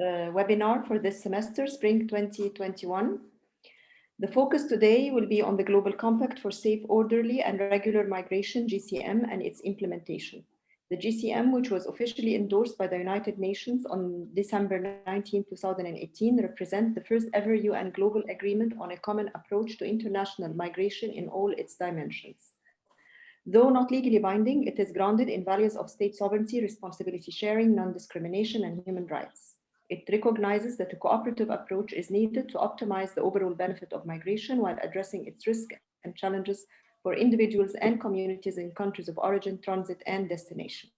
webinar for this semester, Spring 2021. The focus today will be on the Global Compact for Safe, Orderly and Regular Migration, GCM, and its implementation. The GCM, which was officially endorsed by the United Nations on December 19, 2018, represents the first ever UN global agreement on a common approach to international migration in all its dimensions. Though not legally binding, it is grounded in values of state sovereignty, responsibility sharing, non-discrimination, and human rights. It recognizes that a cooperative approach is needed to optimize the overall benefit of migration while addressing its risks and challenges for individuals and communities in countries of origin, transit, and destination.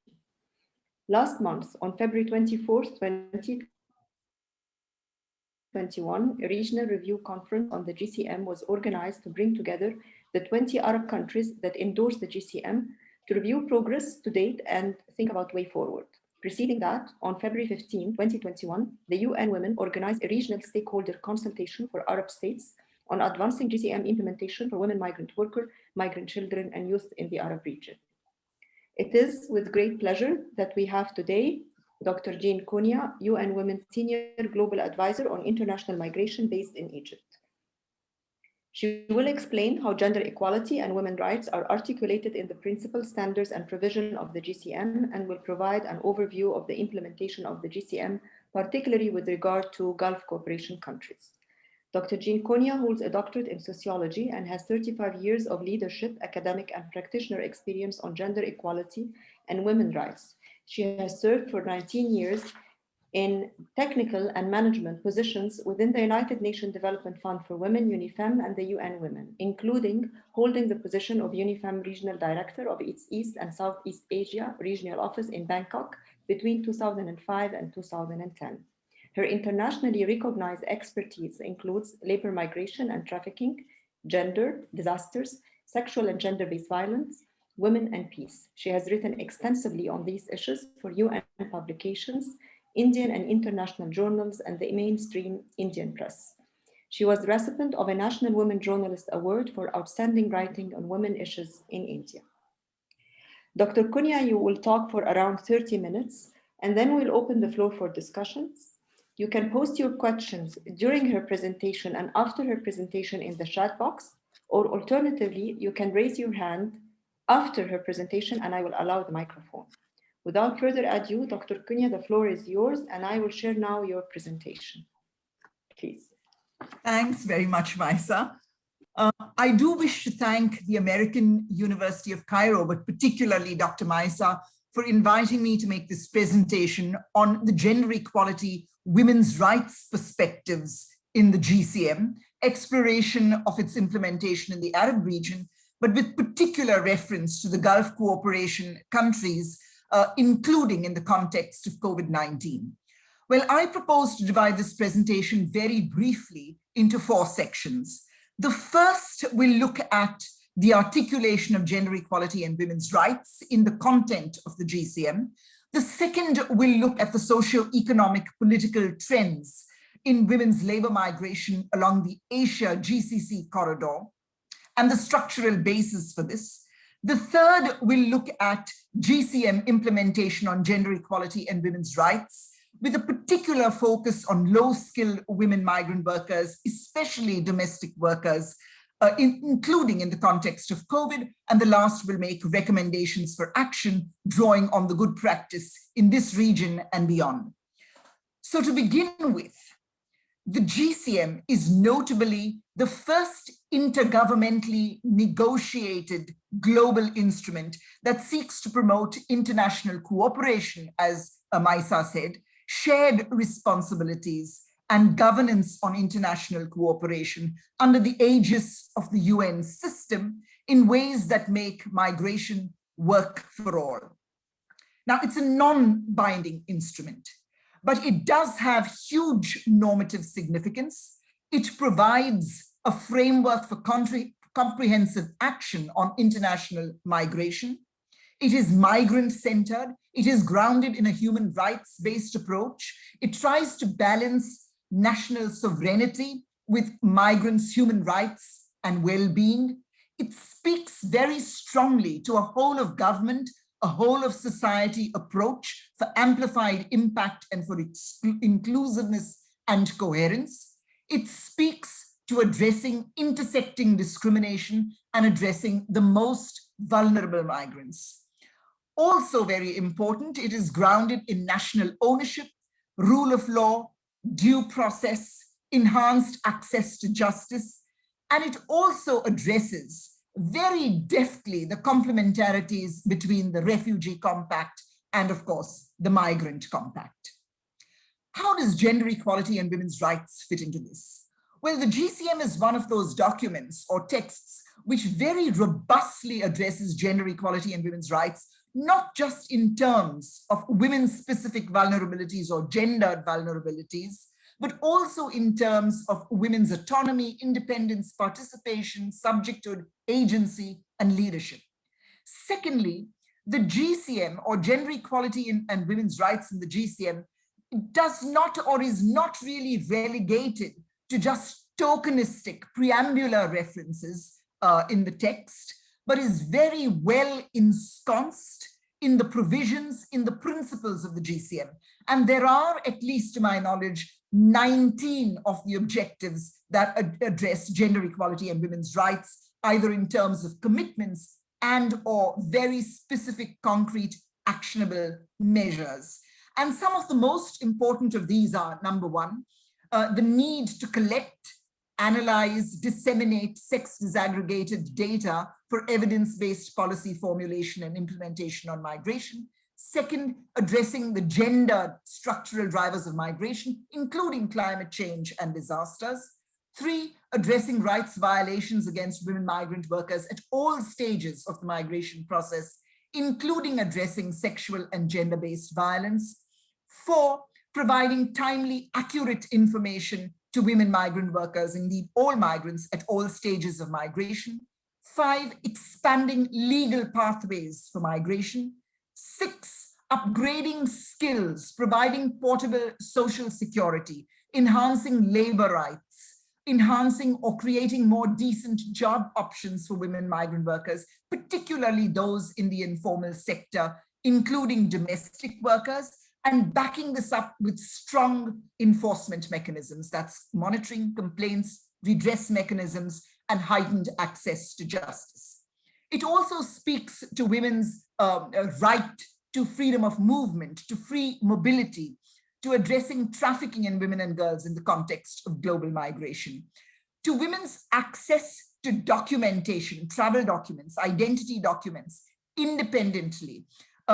Last month, on February 24th, 2021, a regional review conference on the GCM was organized to bring together the 20 Arab countries that endorsed the GCM to review progress to date and think about way forward. Preceding that, on February 15, 2021, the UN Women organized a regional stakeholder consultation for Arab states on advancing GCM implementation for women migrant workers, migrant children, and youth in the Arab region. It is with great pleasure that we have today Dr. Jean Konia, UN Women Senior Global Advisor on International Migration based in Egypt. She will explain how gender equality and women's rights are articulated in the principles, standards, and provision of the GCM, and will provide an overview of the implementation of the GCM, particularly with regard to Gulf cooperation countries. Dr. Jean Konia holds a doctorate in sociology and has 35 years of leadership, academic, and practitioner experience on gender equality and women's rights. She has served for 19 years in technical and management positions within the United Nations Development Fund for Women, UNIFEM, and the UN Women, including holding the position of UNIFEM Regional Director of its East and Southeast Asia Regional Office in Bangkok between 2005 and 2010. Her internationally recognized expertise includes labor migration and trafficking, gender, disasters, sexual and gender-based violence, women and peace. She has written extensively on these issues for UN publications, Indian and international journals, and the mainstream Indian press. She was the recipient of a National Women Journalist Award for outstanding writing on women issues in India. Dr. Konia, you will talk for around 30 minutes, and then we'll open the floor for discussions. You can post your questions during her presentation and after her presentation in the chat box, or alternatively, you can raise your hand after her presentation and I will allow the microphone. Without further ado, Dr. Konia, the floor is yours, and I will share now your presentation. Please. Thanks very much, Maisa. I do wish to thank the American University of Cairo, but particularly Dr. Maisa, for inviting me to make this presentation on the gender equality, women's rights perspectives in the GCM, exploration of its implementation in the Arab region, but with particular reference to the Gulf cooperation countries, including in the context of COVID-19. Well, I propose to divide this presentation very briefly into 4 sections. The first will look at the articulation of gender equality and women's rights in the content of the GCM. The second will look at the socio-economic political trends in women's labor migration along the Asia-GCC corridor and the structural basis for this. The third will look at GCM implementation on gender equality and women's rights, with a particular focus on low-skilled women migrant workers, especially domestic workers, including in the context of COVID. And the last will make recommendations for action, drawing on the good practice in this region and beyond. So to begin with, the GCM is notably the first intergovernmentally negotiated global instrument that seeks to promote international cooperation, as Maisa said, shared responsibilities and governance on international cooperation under the aegis of the UN system in ways that make migration work for all. Now, it's a non-binding instrument, but it does have huge normative significance. It provides a framework for comprehensive action on international migration. It is migrant-centered. It is grounded in a human rights-based approach. It tries to balance national sovereignty with migrants' human rights and well-being. It speaks very strongly to a whole of government, a whole of society approach for amplified impact and for inclusiveness and coherence. It speaks to addressing intersecting discrimination and addressing the most vulnerable migrants. Also very important, it is grounded in national ownership, rule of law, due process, enhanced access to justice, and it also addresses very deftly the complementarities between the Refugee Compact and, of course, the Migrant Compact. How does gender equality and women's rights fit into this? Well, the GCM is one of those documents or texts which very robustly addresses gender equality and women's rights, not just in terms of women's specific vulnerabilities or gendered vulnerabilities, but also in terms of women's autonomy, independence, participation, subjecthood, agency, and leadership. Secondly, the GCM, or gender equality and women's rights in the GCM, does not or is not really relegated to just tokenistic preambular references in the text, but is very well ensconced in the provisions, in the principles of the GCM. And there are, at least to my knowledge, 19 of the objectives that address gender equality and women's rights, either in terms of commitments and or very specific, concrete, actionable measures. And some of the most important of these are, number one, the need to collect, analyze, disseminate sex disaggregated data for evidence-based policy formulation and implementation on migration. Second, addressing the gender structural drivers of migration, including climate change and disasters. Three, addressing rights violations against women migrant workers at all stages of the migration process, including addressing sexual and gender-based violence. Four, providing timely, accurate information to women migrant workers, indeed all migrants at all stages of migration. Five, expanding legal pathways for migration. Six, upgrading skills, providing portable social security, enhancing labor rights, enhancing or creating more decent job options for women migrant workers, particularly those in the informal sector, including domestic workers, and backing this up with strong enforcement mechanisms, that's monitoring, complaints, redress mechanisms, and heightened access to justice. It also speaks to women's right to freedom of movement, to free mobility, to addressing trafficking in women and girls in the context of global migration, to women's access to documentation, travel documents, identity documents, independently,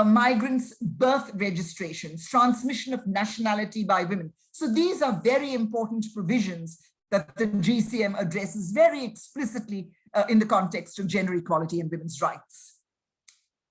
migrants' birth registrations, transmission of nationality by women. So these are very important provisions that the GCM addresses very explicitly in the context of gender equality and women's rights.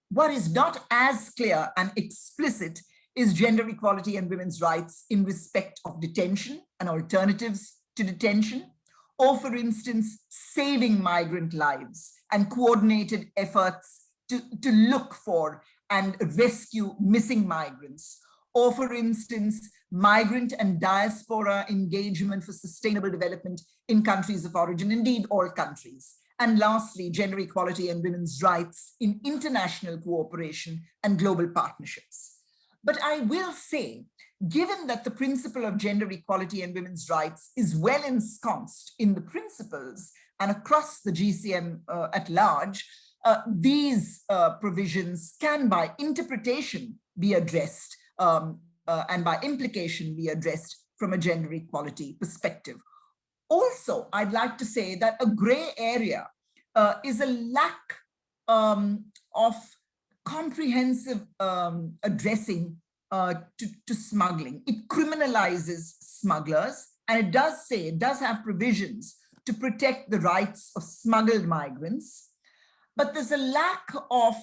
What is not as clear and explicit is gender equality and women's rights in respect of detention and alternatives to detention, or for instance, saving migrant lives and coordinated efforts to look for and rescue missing migrants, or for instance, migrant and diaspora engagement for sustainable development in countries of origin, indeed all countries. And lastly, gender equality and women's rights in international cooperation and global partnerships. But I will say, given that the principle of gender equality and women's rights is well ensconced in the principles and across the GCM at large, these provisions can by interpretation be addressed and by implication be addressed from a gender equality perspective. Also, I'd like to say that a gray area is a lack of comprehensive addressing to smuggling. It criminalizes smugglers, and it does have provisions to protect the rights of smuggled migrants. But there's a lack of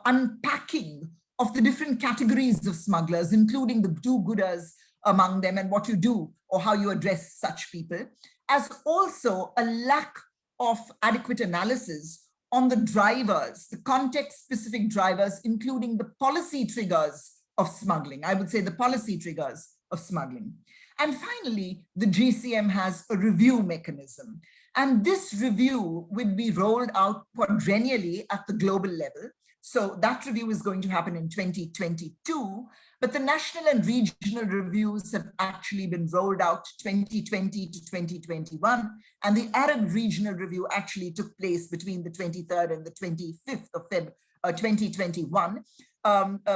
unpacking of the different categories of smugglers, including the do-gooders among them and what you do or how you address such people, as also a lack of adequate analysis on the drivers, the context-specific drivers, including the policy triggers of smuggling. I would say the policy triggers of smuggling. And finally, the GCM has a review mechanism. And this review will be rolled out quadrennially at the global level. So that review is going to happen in 2022, but the national and regional reviews have actually been rolled out 2020 to 2021. And the Arab Regional Review actually took place between the 23rd and the 25th of Feb 2021,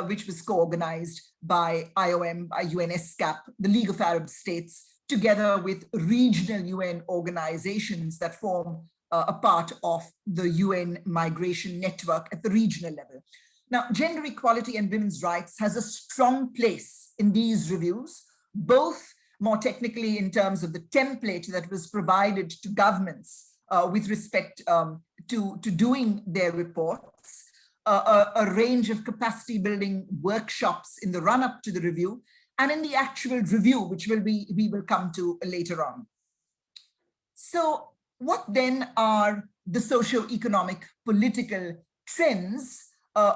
which was co-organized by IOM, by UNESCAP, the League of Arab States, together with regional UN organizations that form a part of the UN migration network at the regional level. Now, gender equality and women's rights has a strong place in these reviews, both more technically in terms of the template that was provided to governments with respect to doing their reports, a range of capacity building workshops in the run-up to the review, and in the actual review, which we will come to later on. So what then are the socio-economic political trends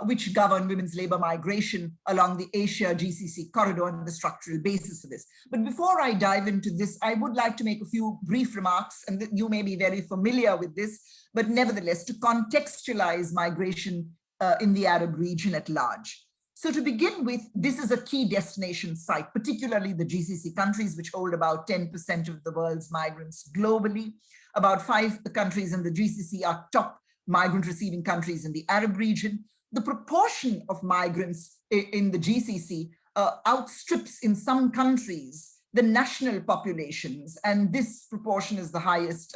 which govern women's labor migration along the Asia GCC corridor and the structural basis for this? But before I dive into this, I would like to make a few brief remarks, and you may be very familiar with this, but nevertheless, to contextualize migration in the Arab region at large. So to begin with, this is a key destination site, particularly the GCC countries, which hold about 10% of the world's migrants globally. About 5 countries in the GCC are top migrant receiving countries in the Arab region. The proportion of migrants in the GCC outstrips in some countries the national populations, and this proportion is the highest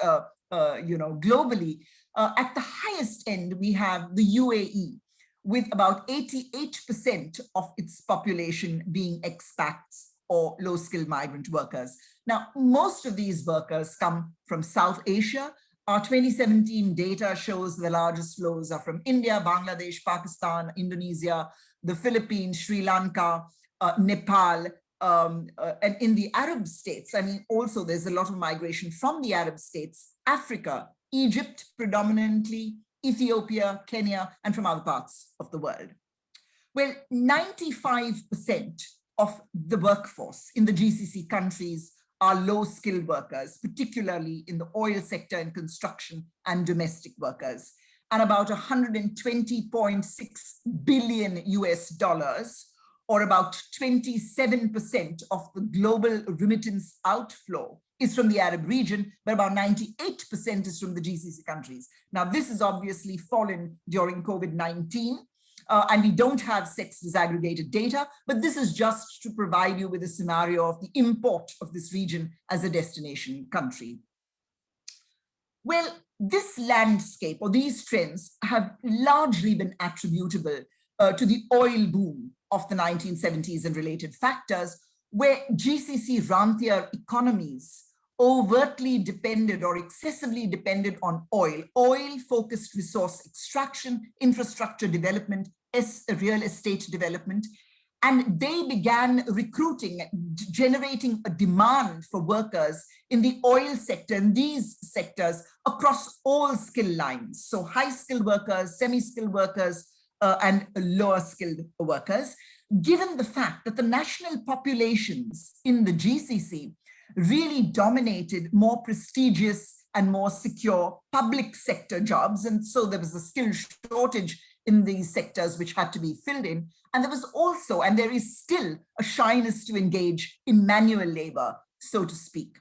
globally. At the highest end, we have the UAE, with about 88% of its population being expats or low-skilled migrant workers. Now, most of these workers come from South Asia. Our 2017 data shows the largest flows are from India, Bangladesh, Pakistan, Indonesia, the Philippines, Sri Lanka, Nepal, and in the Arab states, I mean, also there's a lot of migration from the Arab states, Africa, Egypt predominantly, Ethiopia, Kenya, and from other parts of the world. Well, 95% of the workforce in the GCC countries are low-skilled workers, particularly in the oil sector and construction and domestic workers. And about 120.6 billion US dollars, or about 27% of the global remittance outflow, is from the Arab region, but about 98% is from the GCC countries. Now, this has obviously fallen during COVID-19, and we don't have sex disaggregated data, but this is just to provide you with a scenario of the import of this region as a destination country. Well, this landscape or these trends have largely been attributable to the oil boom of the 1970s and related factors, where GCC rentier economies overtly depended or excessively depended on oil, oil-focused resource extraction, infrastructure development, real estate development, and they began recruiting, generating a demand for workers in the oil sector, in these sectors across all skill lines. So high-skilled workers, semi-skilled workers, and lower-skilled workers, given the fact that the national populations in the GCC really dominated more prestigious and more secure public sector jobs. And so there was a skill shortage in these sectors which had to be filled in. And there was also, and there is still, a shyness to engage in manual labor, so to speak.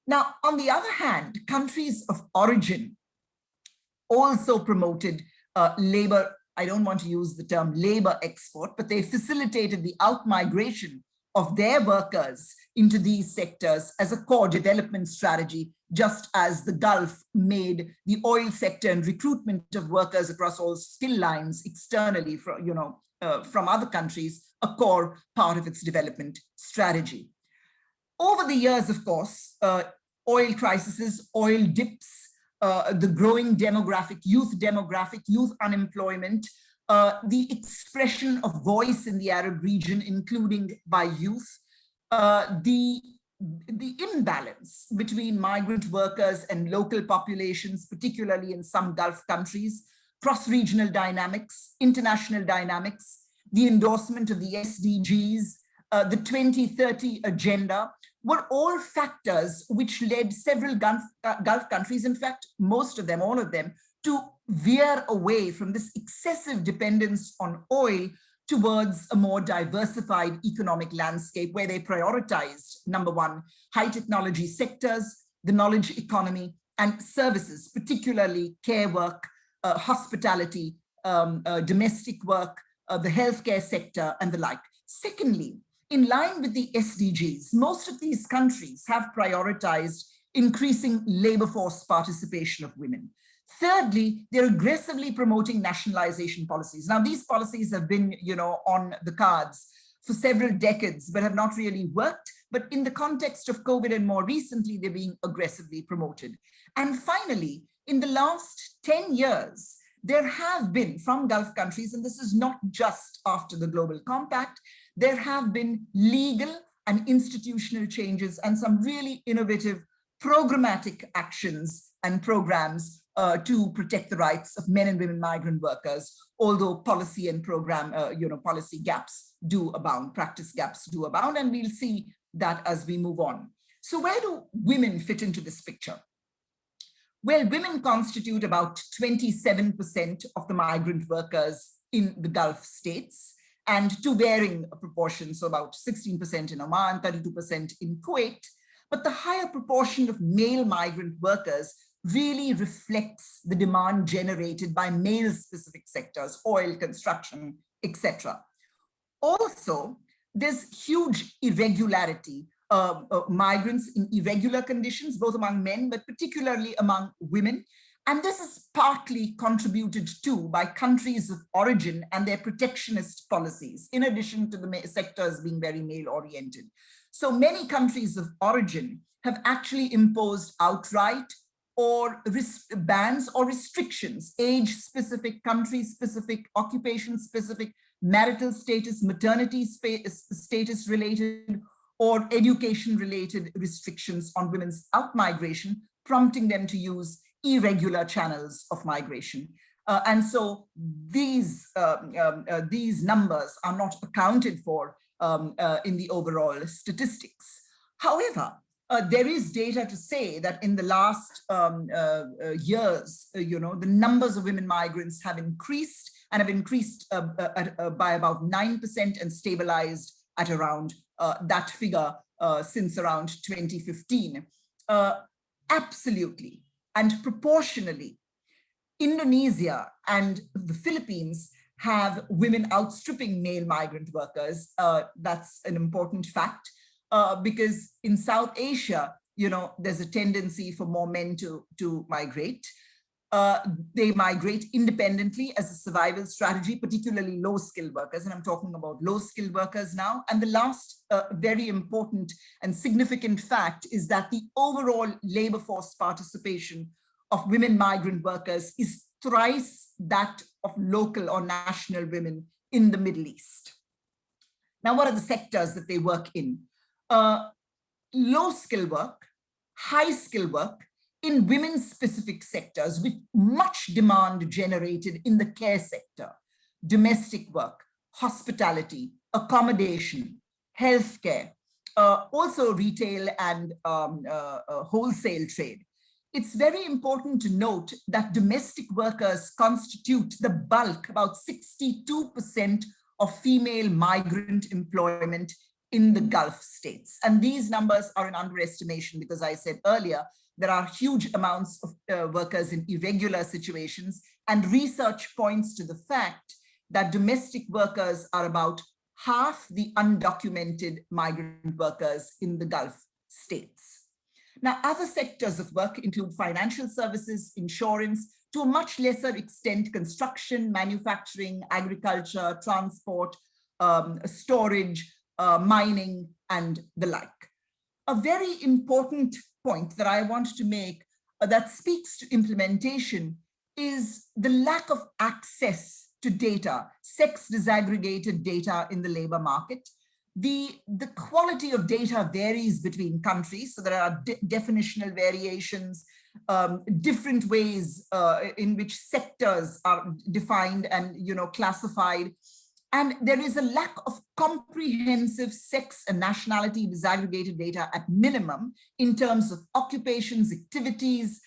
Now, on the other hand, countries of origin also promoted labor. I don't want to use the term labor export, but they facilitated the outmigration of their workers into these sectors as a core development strategy, just as the Gulf made the oil sector and recruitment of workers across all skill lines externally from other countries, a core part of its development strategy. Over the years, of course, oil crises, oil dips, the growing youth unemployment, the expression of voice in the Arab region, including by youth, the imbalance between migrant workers and local populations, particularly in some Gulf countries, cross-regional dynamics, international dynamics, the endorsement of the SDGs, the 2030 agenda, were all factors which led several Gulf countries, in fact, most of them, all of them, to veer away from this excessive dependence on oil towards a more diversified economic landscape where they prioritized, number one, high technology sectors, the knowledge economy, and services, particularly care work, hospitality, domestic work, the healthcare sector, and the like. Secondly, in line with the SDGs, most of these countries have prioritized increasing labor force participation of women. Thirdly, they're aggressively promoting nationalization policies. Now, these policies have been, on the cards for several decades, but have not really worked. But in the context of COVID and more recently, they're being aggressively promoted. And finally, in the last 10 years, there have been from Gulf countries, and this is not just after the Global Compact, there have been legal and institutional changes and some really innovative programmatic actions and programs to protect the rights of men and women migrant workers, although policy and program, policy gaps do abound, practice gaps do abound, and we'll see that as we move on. So where do women fit into this picture? Well, women constitute about 27% of the migrant workers in the Gulf states, and to varying proportions, so about 16% in Oman, 32% in Kuwait. But the higher proportion of male migrant workers really reflects the demand generated by male-specific sectors, oil, construction, etc. Also, there's huge irregularity, migrants in irregular conditions, both among men, but particularly among women. And this is partly contributed to by countries of origin and their protectionist policies, in addition to the sectors being very male-oriented. So many countries of origin have actually imposed outright or bans or restrictions, age-specific, country-specific, occupation-specific, marital status, maternity status-related, or education-related restrictions on women's out-migration, prompting them to use irregular channels of migration. And so these numbers are not accounted for in the overall statistics. However, there is data to say that in the last years, the numbers of women migrants have increased and have increased by about 9% and stabilized at around that figure since around 2015. Absolutely and proportionally, Indonesia and the Philippines have women outstripping male migrant workers. That's an important fact. Because in South Asia, there's a tendency for more men to migrate. They migrate independently as a survival strategy, particularly low-skilled workers, and I'm talking about low-skilled workers now. And the last very important and significant fact is that the overall labor force participation of women migrant workers is thrice that of local or national women in the Middle East. Now, what are the sectors that they work in? Low-skill work, high-skill work in women-specific sectors with much demand generated in the care sector, domestic work, hospitality, accommodation, healthcare, also retail and wholesale trade. It's very important to note that domestic workers constitute the bulk, about 62% of female migrant employment in the Gulf states. And these numbers are an underestimation because I said earlier, there are huge amounts of workers in irregular situations, and research points to the fact that domestic workers are about half the undocumented migrant workers in the Gulf states. Now, other sectors of work include financial services, insurance, to a much lesser extent, construction, manufacturing, agriculture, transport, storage, mining, and the like. A very important point that I want to make that speaks to implementation is the lack of access to data, sex disaggregated data in the labor market. The quality of data varies between countries, so there are definitional variations, different ways in which sectors are defined and classified. And there is a lack of comprehensive sex and nationality disaggregated data at minimum in terms of occupations, activities,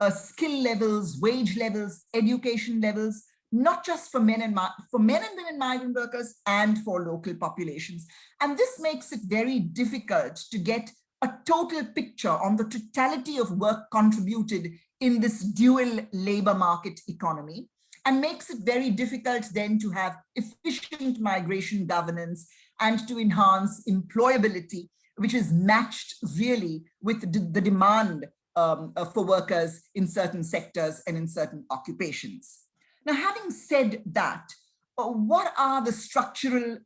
skill levels, wage levels, education levels, not just for men and women migrant workers and for local populations. And this makes it very difficult to get a total picture on the totality of work contributed in this dual labor market economy, and makes it very difficult then to have efficient migration governance and to enhance employability, which is matched really with the demand for workers in certain sectors and in certain occupations. Now, having said that, what are the structural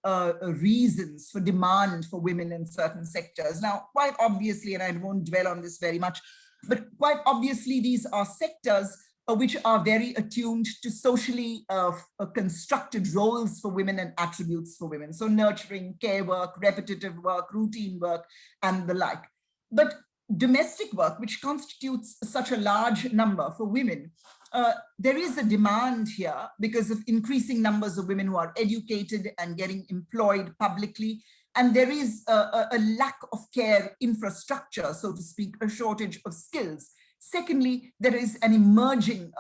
reasons for demand for women in certain sectors? Now, quite obviously, and I won't dwell on this very much, but quite obviously, these are sectors which are very attuned to socially constructed roles for women and attributes for women. So nurturing, care work, repetitive work, routine work, and the like. But domestic work, which constitutes such a large number for women, there is a demand here because of increasing numbers of women who are educated and getting employed publicly. And there is a lack of care infrastructure, so to speak, a shortage of skills. Secondly, there is an emerging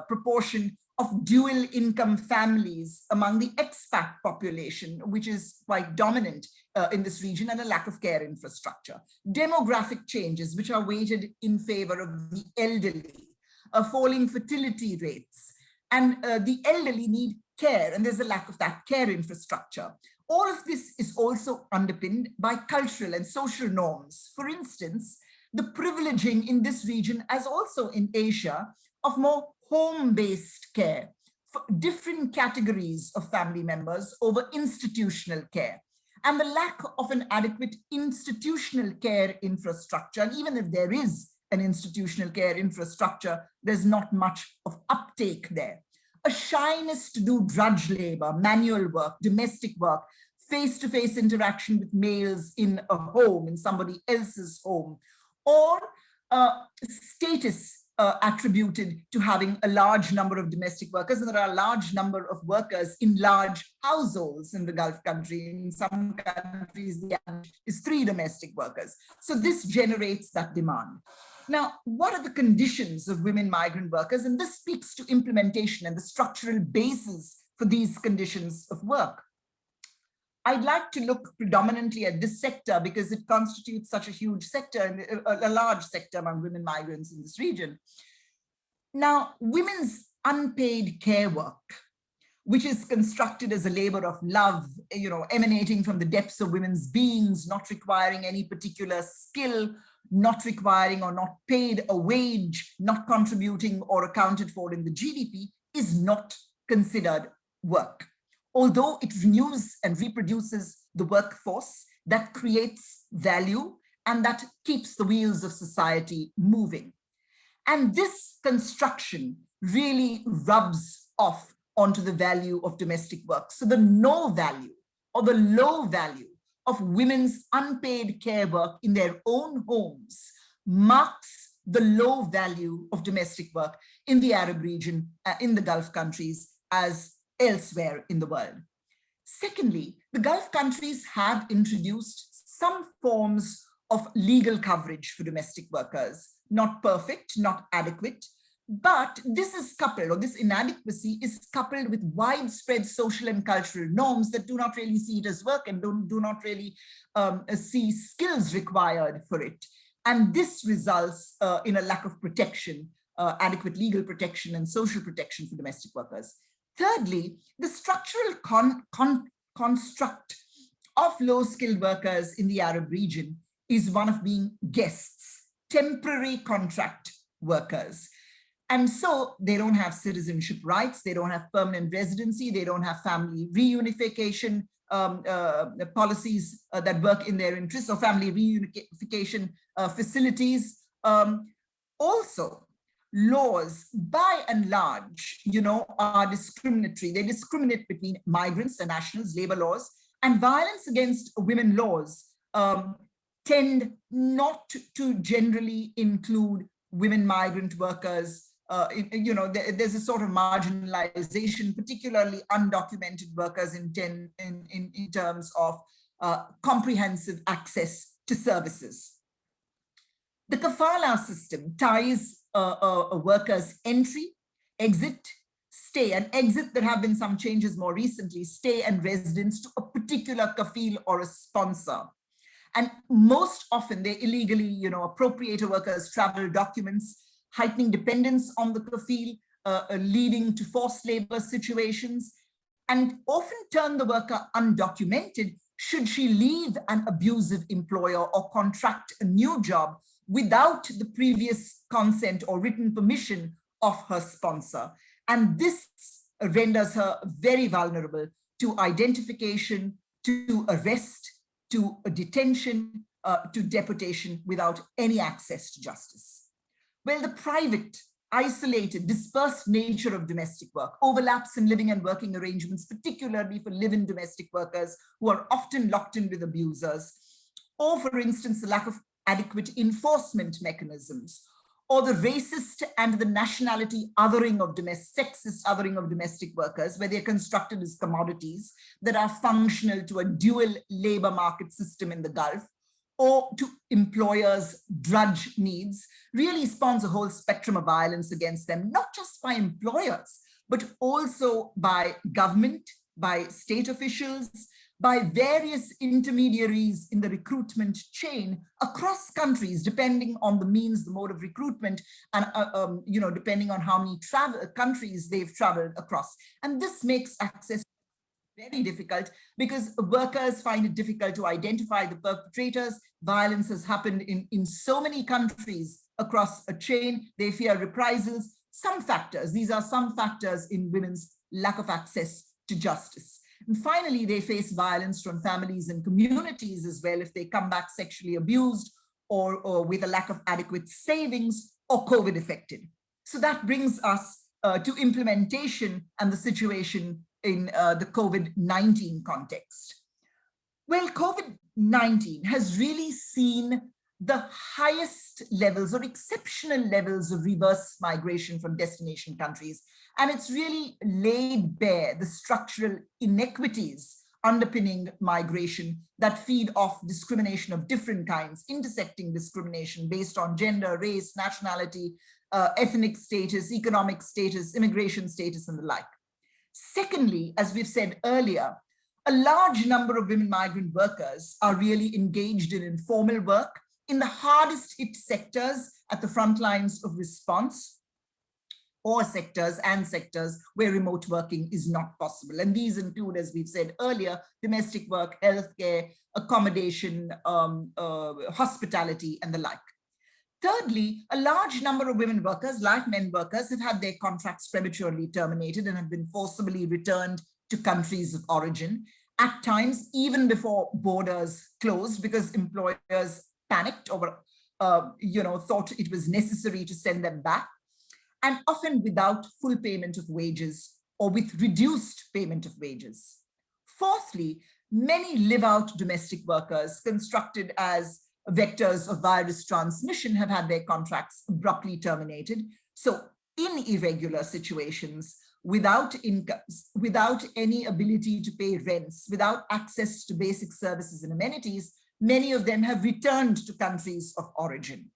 proportion of dual income families among the expat population, which is quite dominant in this region, and a lack of care infrastructure. Demographic changes, which are weighted in favor of the elderly, falling fertility rates, and the elderly need care, and there's a lack of that care infrastructure. All of this is also underpinned by cultural and social norms. For instance, the privileging in this region, as also in Asia, of more home-based care for different categories of family members over institutional care, and the lack of an adequate institutional care infrastructure. And even if there is an institutional care infrastructure, there's not much of uptake there. A shyness to do drudge labor, manual work, domestic work, face-to-face interaction with males in a home, in somebody else's home, or status attributed to having a large number of domestic workers. And there are a large number of workers in large households in the Gulf country. In some countries, the average is 3 domestic workers. So this generates that demand. Now, what are the conditions of women migrant workers? And this speaks to implementation and the structural basis for these conditions of work. I'd like to look predominantly at this sector because it constitutes such a huge sector, a large sector among women migrants in this region. Now, women's unpaid care work, which is constructed as a labor of love, emanating from the depths of women's beings, not requiring any particular skill, not requiring or not paid a wage, not contributing or accounted for in the GDP, is not considered work. Although it renews and reproduces the workforce that creates value and that keeps the wheels of society moving. And this construction really rubs off onto the value of domestic work. So the no value or the low value of women's unpaid care work in their own homes marks the low value of domestic work in the Arab region, in the Gulf countries, as elsewhere in the world. Secondly, the Gulf countries have introduced some forms of legal coverage for domestic workers. Not perfect, not adequate, but this is coupled, or this inadequacy is coupled with widespread social and cultural norms that do not really see it as work and do not really see skills required for it. And this results in a lack of protection, adequate legal protection and social protection for domestic workers. Thirdly, the structural construct of low-skilled workers in the Arab region is one of being guests, temporary contract workers. And so they don't have citizenship rights, they don't have permanent residency, they don't have family reunification policies that work in their interests, or family reunification facilities. Also, laws by and large, are discriminatory. They discriminate between migrants and nationals, labor laws, and violence against women laws tend not to generally include women migrant workers. There's a sort of marginalization, particularly undocumented workers in terms of comprehensive access to services. The kafala system ties a worker's entry, exit, stay, and exit. There have been some changes more recently, stay and residence to a particular kafil or a sponsor. And most often they illegally, appropriate a worker's travel documents, heightening dependence on the kafil, leading to forced labor situations, and often turn the worker undocumented should she leave an abusive employer or contract a new job without the previous consent or written permission of her sponsor. And this renders her very vulnerable to identification, to arrest, to a detention, to deportation without any access to justice. Well, the private, isolated, dispersed nature of domestic work, overlaps in living and working arrangements, particularly for live-in domestic workers who are often locked in with abusers, or for instance, the lack of adequate enforcement mechanisms, or the racist and the nationality othering of sexist othering of domestic workers, where they're constructed as commodities that are functional to a dual labor market system in the Gulf, or to employers' drudge needs, really spawns a whole spectrum of violence against them, not just by employers, but also by government, by state officials, by various intermediaries in the recruitment chain across countries, depending on the means, the mode of recruitment, and depending on how many countries they've traveled across. And this makes access very difficult because workers find it difficult to identify the perpetrators. Violence has happened in so many countries across a chain. They fear reprisals. Some factors, these are some factors in women's lack of access to justice. And finally, they face violence from families and communities as well if they come back sexually abused or with a lack of adequate savings or COVID affected. So that brings us to implementation and the situation in the COVID-19 context. Well, COVID-19 has really seen the highest levels or exceptional levels of reverse migration from destination countries. And it's really laid bare the structural inequities underpinning migration that feed off discrimination of different kinds, intersecting discrimination based on gender, race, nationality, ethnic status, economic status, immigration status, and the like. Secondly, as we've said earlier, a large number of women migrant workers are really engaged in informal work in the hardest hit sectors at the front lines of response, or sectors where remote working is not possible. And these include, as we've said earlier, domestic work, healthcare, accommodation, hospitality, and the like. Thirdly, a large number of women workers, like men workers, have had their contracts prematurely terminated and have been forcibly returned to countries of origin, at times even before borders closed, because employers panicked or thought it was necessary to send them back, and often without full payment of wages or with reduced payment of wages. Fourthly, many live-out domestic workers constructed as vectors of virus transmission have had their contracts abruptly terminated. So in irregular situations, without incomes, without any ability to pay rents, without access to basic services and amenities, many of them have returned to countries of origin,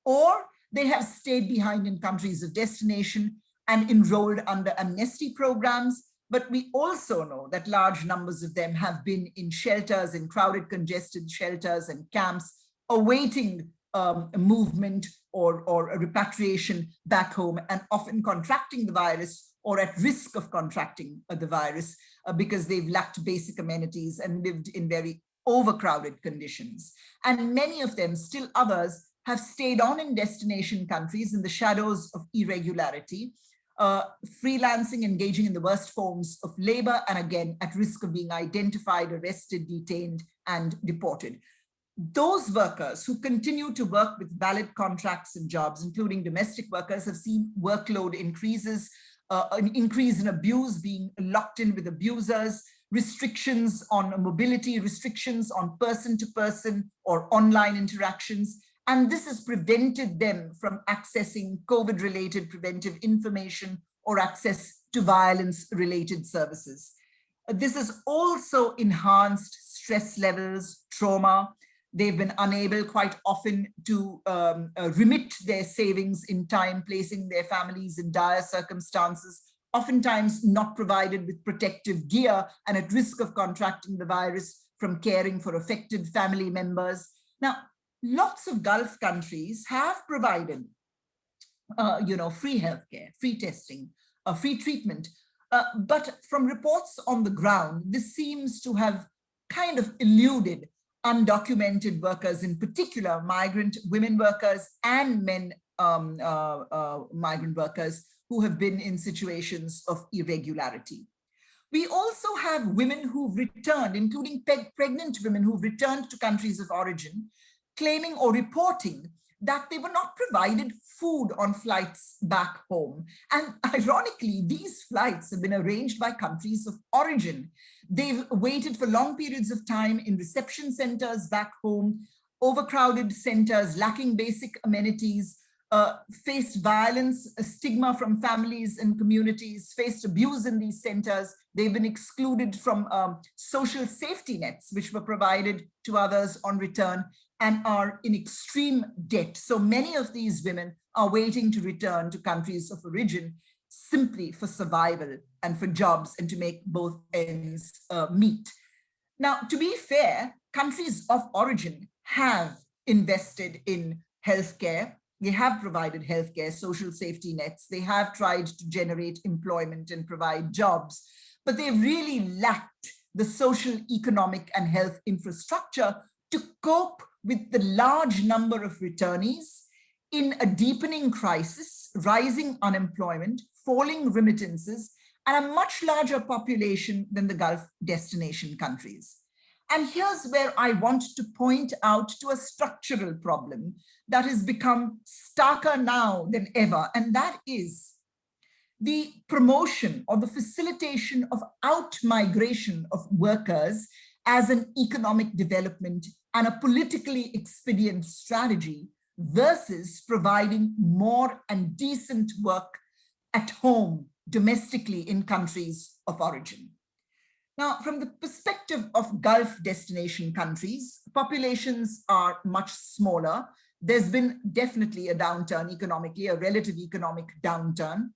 or they have stayed behind in countries of destination and enrolled under amnesty programs. But we also know that large numbers of them have been in shelters, in crowded, congested shelters and camps, awaiting a movement or a repatriation back home, and often contracting the virus or at risk of contracting the virus because they've lacked basic amenities and lived in very overcrowded conditions. And many of them, still others, have stayed on in destination countries in the shadows of irregularity, freelancing, engaging in the worst forms of labor, and again, at risk of being identified, arrested, detained, and deported. Those workers who continue to work with valid contracts and jobs, including domestic workers, have seen workload increases, an increase in abuse, being locked in with abusers, restrictions on mobility, restrictions on person-to-person or online interactions. And this has prevented them from accessing COVID-related preventive information or access to violence-related services. This has also enhanced stress levels, trauma. They've been unable quite often to remit their savings in time, placing their families in dire circumstances, oftentimes not provided with protective gear and at risk of contracting the virus from caring for affected family members. Now, lots of Gulf countries have provided free healthcare, free testing, free treatment. But from reports on the ground, this seems to have kind of eluded undocumented workers, in particular migrant women workers and men migrant workers who have been in situations of irregularity. We also have women who've returned, including pregnant women who've returned to countries of origin, claiming or reporting that they were not provided food on flights back home. And ironically, these flights have been arranged by countries of origin. They've waited for long periods of time in reception centers back home, overcrowded centers, lacking basic amenities, faced violence, stigma from families and communities, faced abuse in these centers. They've been excluded from social safety nets, which were provided to others on return, and are in extreme debt. So many of these women are waiting to return to countries of origin simply for survival and for jobs and to make both ends meet. Now, to be fair, countries of origin have invested in healthcare. They have provided healthcare, social safety nets. They have tried to generate employment and provide jobs, but they've really lacked the social, economic, and health infrastructure to cope with the large number of returnees in a deepening crisis, rising unemployment, falling remittances, and a much larger population than the Gulf destination countries. And here's where I want to point out to a structural problem that has become starker now than ever, and that is the promotion or the facilitation of out-migration of workers as an economic development and a politically expedient strategy versus providing more and decent work at home, domestically in countries of origin. Now, from the perspective of Gulf destination countries, populations are much smaller. There's been definitely a downturn economically, a relative economic downturn.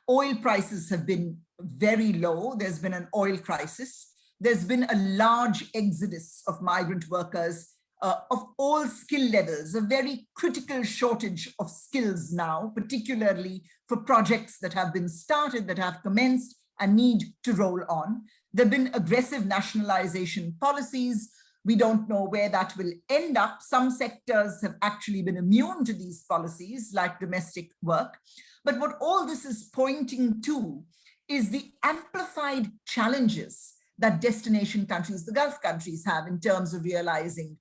Oil prices have been very low. There's been an oil crisis. There's been a large exodus of migrant workers of all skill levels, a very critical shortage of skills now, particularly for projects that have been started, that have commenced and need to roll on. There have been aggressive nationalization policies. We don't know where that will end up. Some sectors have actually been immune to these policies, like domestic work. But what all this is pointing to is the amplified challenges that destination countries, the Gulf countries, have in terms of realizing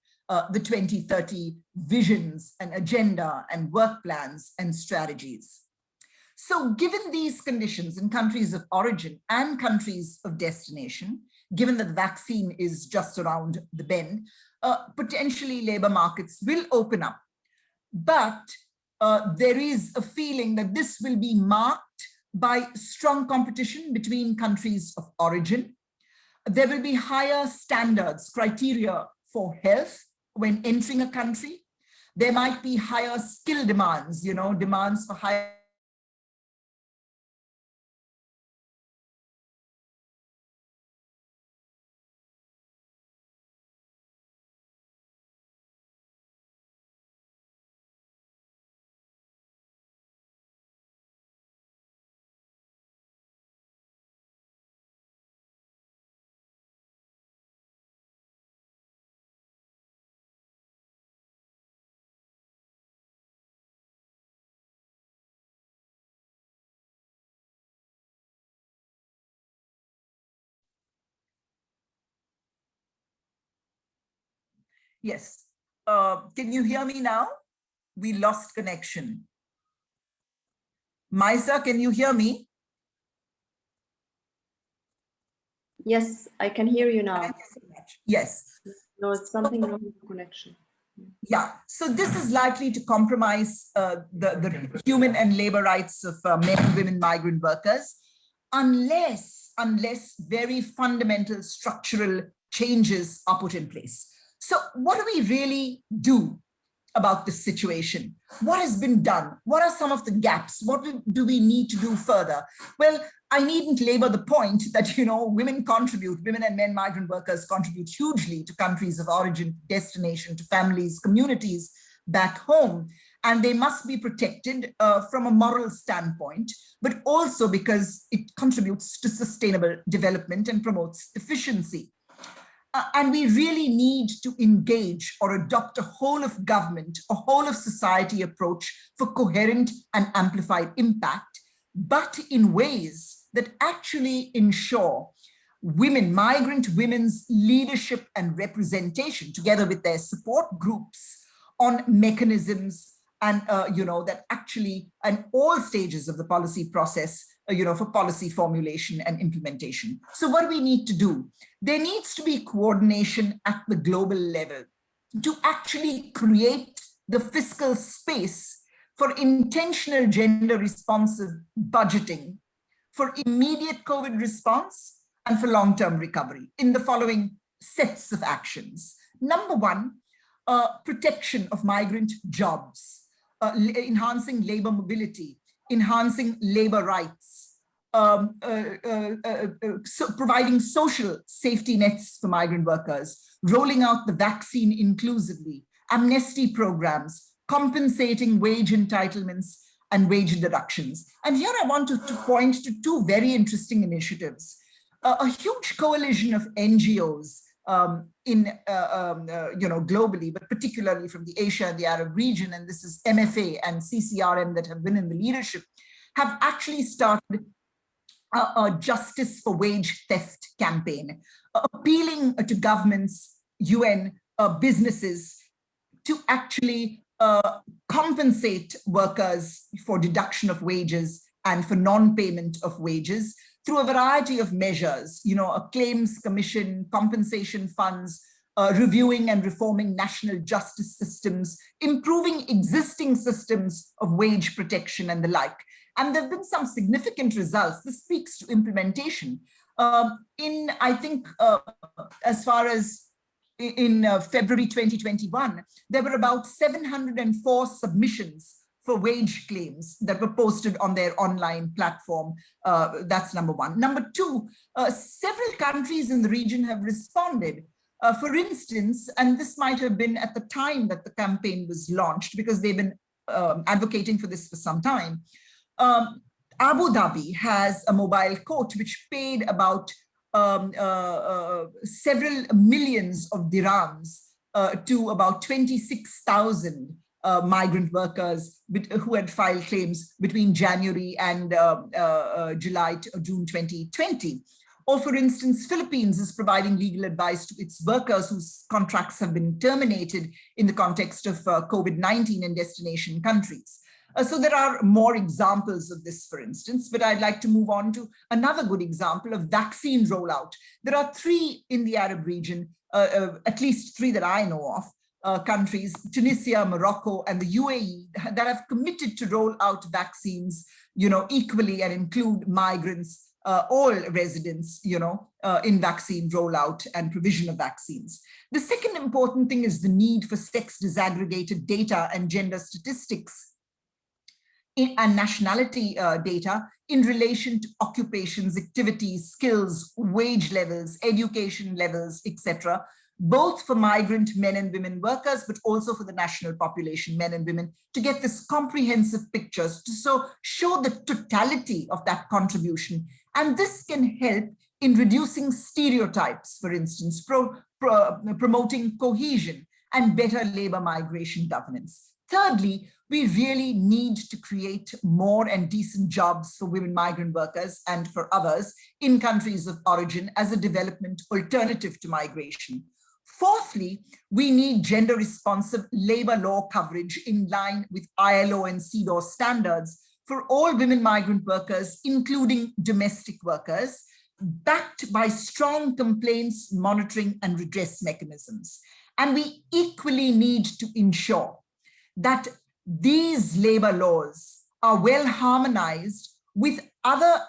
the 2030 visions and agenda and work plans and strategies. So given these conditions in countries of origin and countries of destination, given that the vaccine is just around the bend, potentially labor markets will open up. But there is a feeling that this will be marked by strong competition between countries of origin. There will be higher standards, criteria for health when entering a country. There might be higher skill demands, demands for higher Yes. Can you hear me now? We lost connection. Maisa, can you hear me? Yes, I can hear you now. Thank you so much. Yes. No, it's something wrong with the connection. Yeah, so this is likely to compromise the human and labor rights of men and women migrant workers unless very fundamental structural changes are put in place. So what do we really do about this situation? What has been done? What are some of the gaps? What do we need to do further? Well, I needn't labor the point that, women and men migrant workers contribute hugely to countries of origin, destination, to families, communities back home. And they must be protected from a moral standpoint, but also because it contributes to sustainable development and promotes efficiency. And we really need to engage or adopt a whole of government, a whole of society approach for coherent and amplified impact, but in ways that actually ensure migrant women's leadership and representation, together with their support groups, on mechanisms and that actually at all stages of the policy process, for policy formulation and implementation. So what do we need to do? There needs to be coordination at the global level to actually create the fiscal space for intentional gender responsive budgeting, for immediate COVID response, and for long-term recovery in the following sets of actions. Number one, protection of migrant jobs, enhancing labor mobility, enhancing labor rights, providing social safety nets for migrant workers, rolling out the vaccine inclusively, amnesty programs, compensating wage entitlements and wage deductions. And here I want to point to two very interesting initiatives. A huge coalition of NGOs globally, but particularly from the Asia and the Arab region, and this is MFA and CCRM that have been in the leadership, have actually started a justice for wage theft campaign, appealing to governments, UN, businesses to actually compensate workers for deduction of wages and for non-payment of wages through a variety of measures, a claims commission, compensation funds, reviewing and reforming national justice systems, improving existing systems of wage protection and the like. And there have been some significant results. This speaks to implementation. As far as in February 2021, there were about 704 submissions for wage claims that were posted on their online platform. That's number one. Number two, several countries in the region have responded. For instance, and this might have been at the time that the campaign was launched, because they've been advocating for this for some time. Abu Dhabi has a mobile court which paid about several millions of dirhams to about 26,000 migrant workers who had filed claims between January and July to June 2020. Or for instance, Philippines is providing legal advice to its workers whose contracts have been terminated in the context of COVID-19 in destination countries. So there are more examples of this, for instance, but I'd like to move on to another good example of vaccine rollout. There are three in the Arab region, at least three that I know of, countries, Tunisia, Morocco, and the UAE, that have committed to roll out vaccines, equally and include migrants, all residents, in vaccine rollout and provision of vaccines. The second important thing is the need for sex disaggregated data and gender statistics and nationality data in relation to occupations, activities, skills, wage levels, education levels, etc., both for migrant men and women workers, but also for the national population, men and women, to get this comprehensive pictures to show the totality of that contribution. And this can help in reducing stereotypes, for instance, promoting cohesion and better labor migration governance. Thirdly, we really need to create more and decent jobs for women migrant workers and for others in countries of origin as a development alternative to migration. Fourthly, we need gender responsive labor law coverage in line with ILO and CEDAW standards for all women migrant workers, including domestic workers, backed by strong complaints, monitoring, and redress mechanisms. And we equally need to ensure that these labor laws are well harmonized with other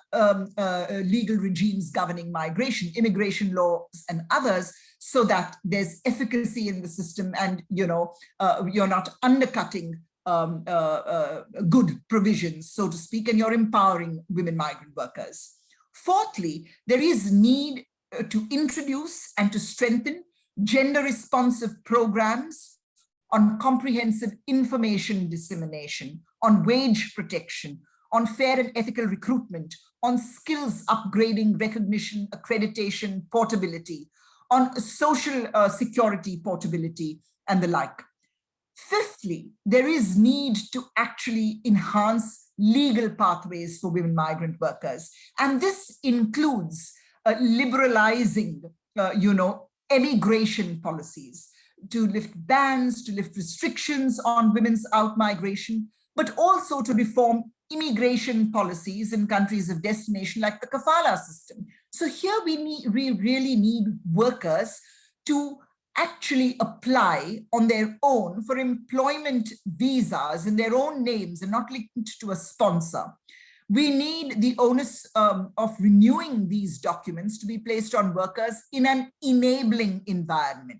legal regimes governing migration, immigration laws, and others, so that there's efficacy in the system and, you're not undercutting good provisions, so to speak, and you're empowering women migrant workers. Fourthly, there is need to introduce and to strengthen gender responsive programs on comprehensive information dissemination, on wage protection, on fair and ethical recruitment, on skills upgrading, recognition, accreditation, portability, on social security portability, and the like. Fifthly, there is need to actually enhance legal pathways for women migrant workers. And this includes liberalizing, emigration policies, to lift bans, to lift restrictions on women's out-migration, but also to reform immigration policies in countries of destination like the kafala system. So here we really need workers to actually apply on their own for employment visas in their own names and not linked to a sponsor. We need the onus of renewing these documents to be placed on workers in an enabling environment.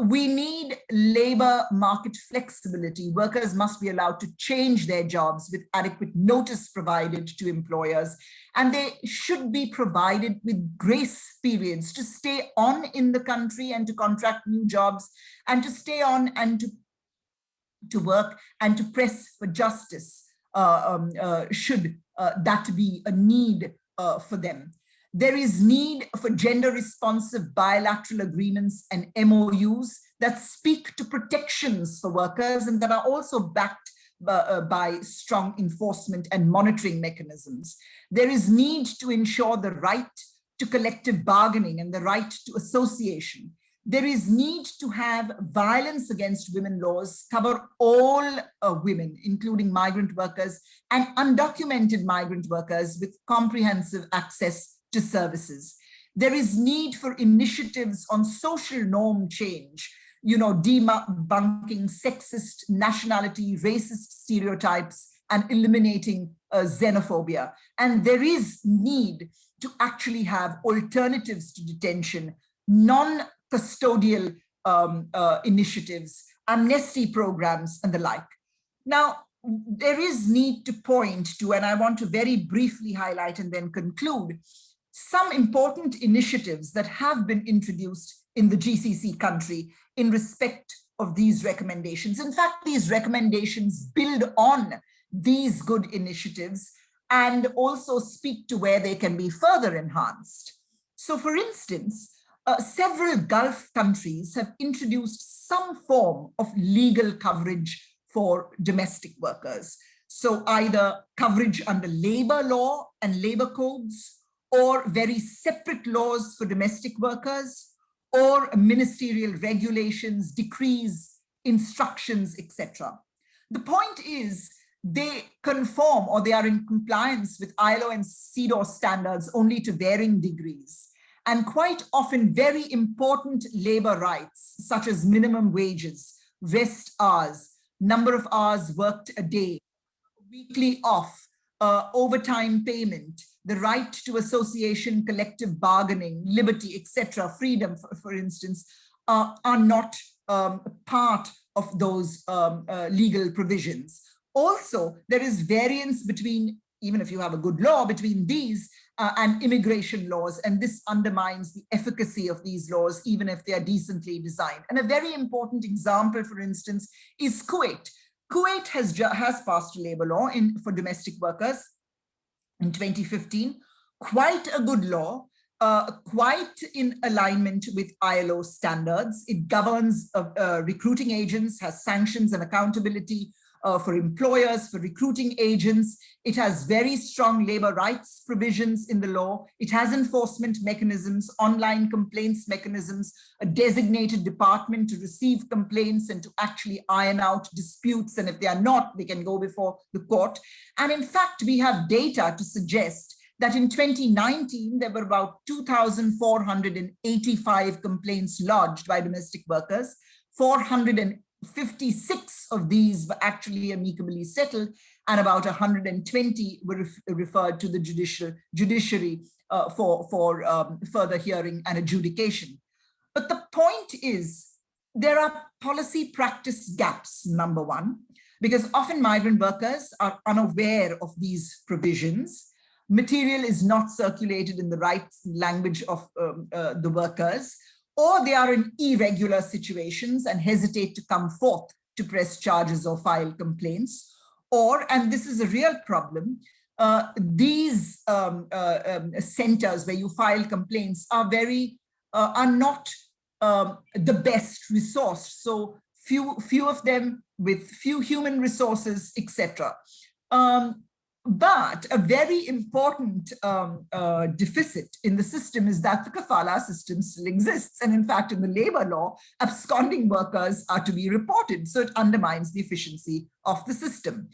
We need labor market flexibility. Workers must be allowed to change their jobs with adequate notice provided to employers, and they should be provided with grace periods to stay on in the country and to contract new jobs and to stay on and to work and to press for justice should that be a need for them. There is need for gender responsive bilateral agreements and MOUs that speak to protections for workers and that are also backed by strong enforcement and monitoring mechanisms. There is need to ensure the right to collective bargaining and the right to association. There is need to have violence against women laws cover all women, including migrant workers and undocumented migrant workers, with comprehensive access to services. There is need for initiatives on social norm change, debunking sexist, nationality, racist stereotypes and eliminating xenophobia. And there is need to actually have alternatives to detention, non-custodial initiatives, amnesty programs, and the like. Now, there is need to point to, and I want to very briefly highlight and then conclude, some important initiatives that have been introduced in the GCC country in respect of these recommendations. In fact, these recommendations build on these good initiatives and also speak to where they can be further enhanced. So for instance, several Gulf countries have introduced some form of legal coverage for domestic workers. So either coverage under labor law and labor codes, or very separate laws for domestic workers, or ministerial regulations, decrees, instructions, etc. The point is they conform or they are in compliance with ILO and CEDAW standards only to varying degrees. And quite often very important labor rights, such as minimum wages, rest hours, number of hours worked a day, weekly off, overtime payment, the right to association, collective bargaining, liberty, etc., freedom, for instance, are not part of those legal provisions. Also, there is variance between, even if you have a good law, between these and immigration laws, and this undermines the efficacy of these laws, even if they are decently designed. And a very important example, for instance, is Kuwait. Kuwait has passed a labor law for domestic workers in 2015, quite a good law, quite in alignment with ILO standards. It governs recruiting agents, has sanctions and accountability for employers, for recruiting agents. It has very strong labor rights provisions in the law. It has enforcement mechanisms, online complaints mechanisms, a designated department to receive complaints and to actually iron out disputes. And if they are not, they can go before the court. And in fact, we have data to suggest that in 2019, there were about 2,485 complaints lodged by domestic workers. 456 of these were actually amicably settled, and about 120 were referred to the judiciary for further hearing and adjudication. But the point is, there are policy practice gaps, number one, because often migrant workers are unaware of these provisions. Material is not circulated in the right language of the workers, or they are in irregular situations and hesitate to come forth to press charges or file complaints. Or, and this is a real problem, these centers where you file complaints are not the best resource. So few of them with few human resources, etc. But a very important deficit in the system is that the kafala system still exists. And in fact, in the labor law, absconding workers are to be reported. So it undermines the efficiency of the system.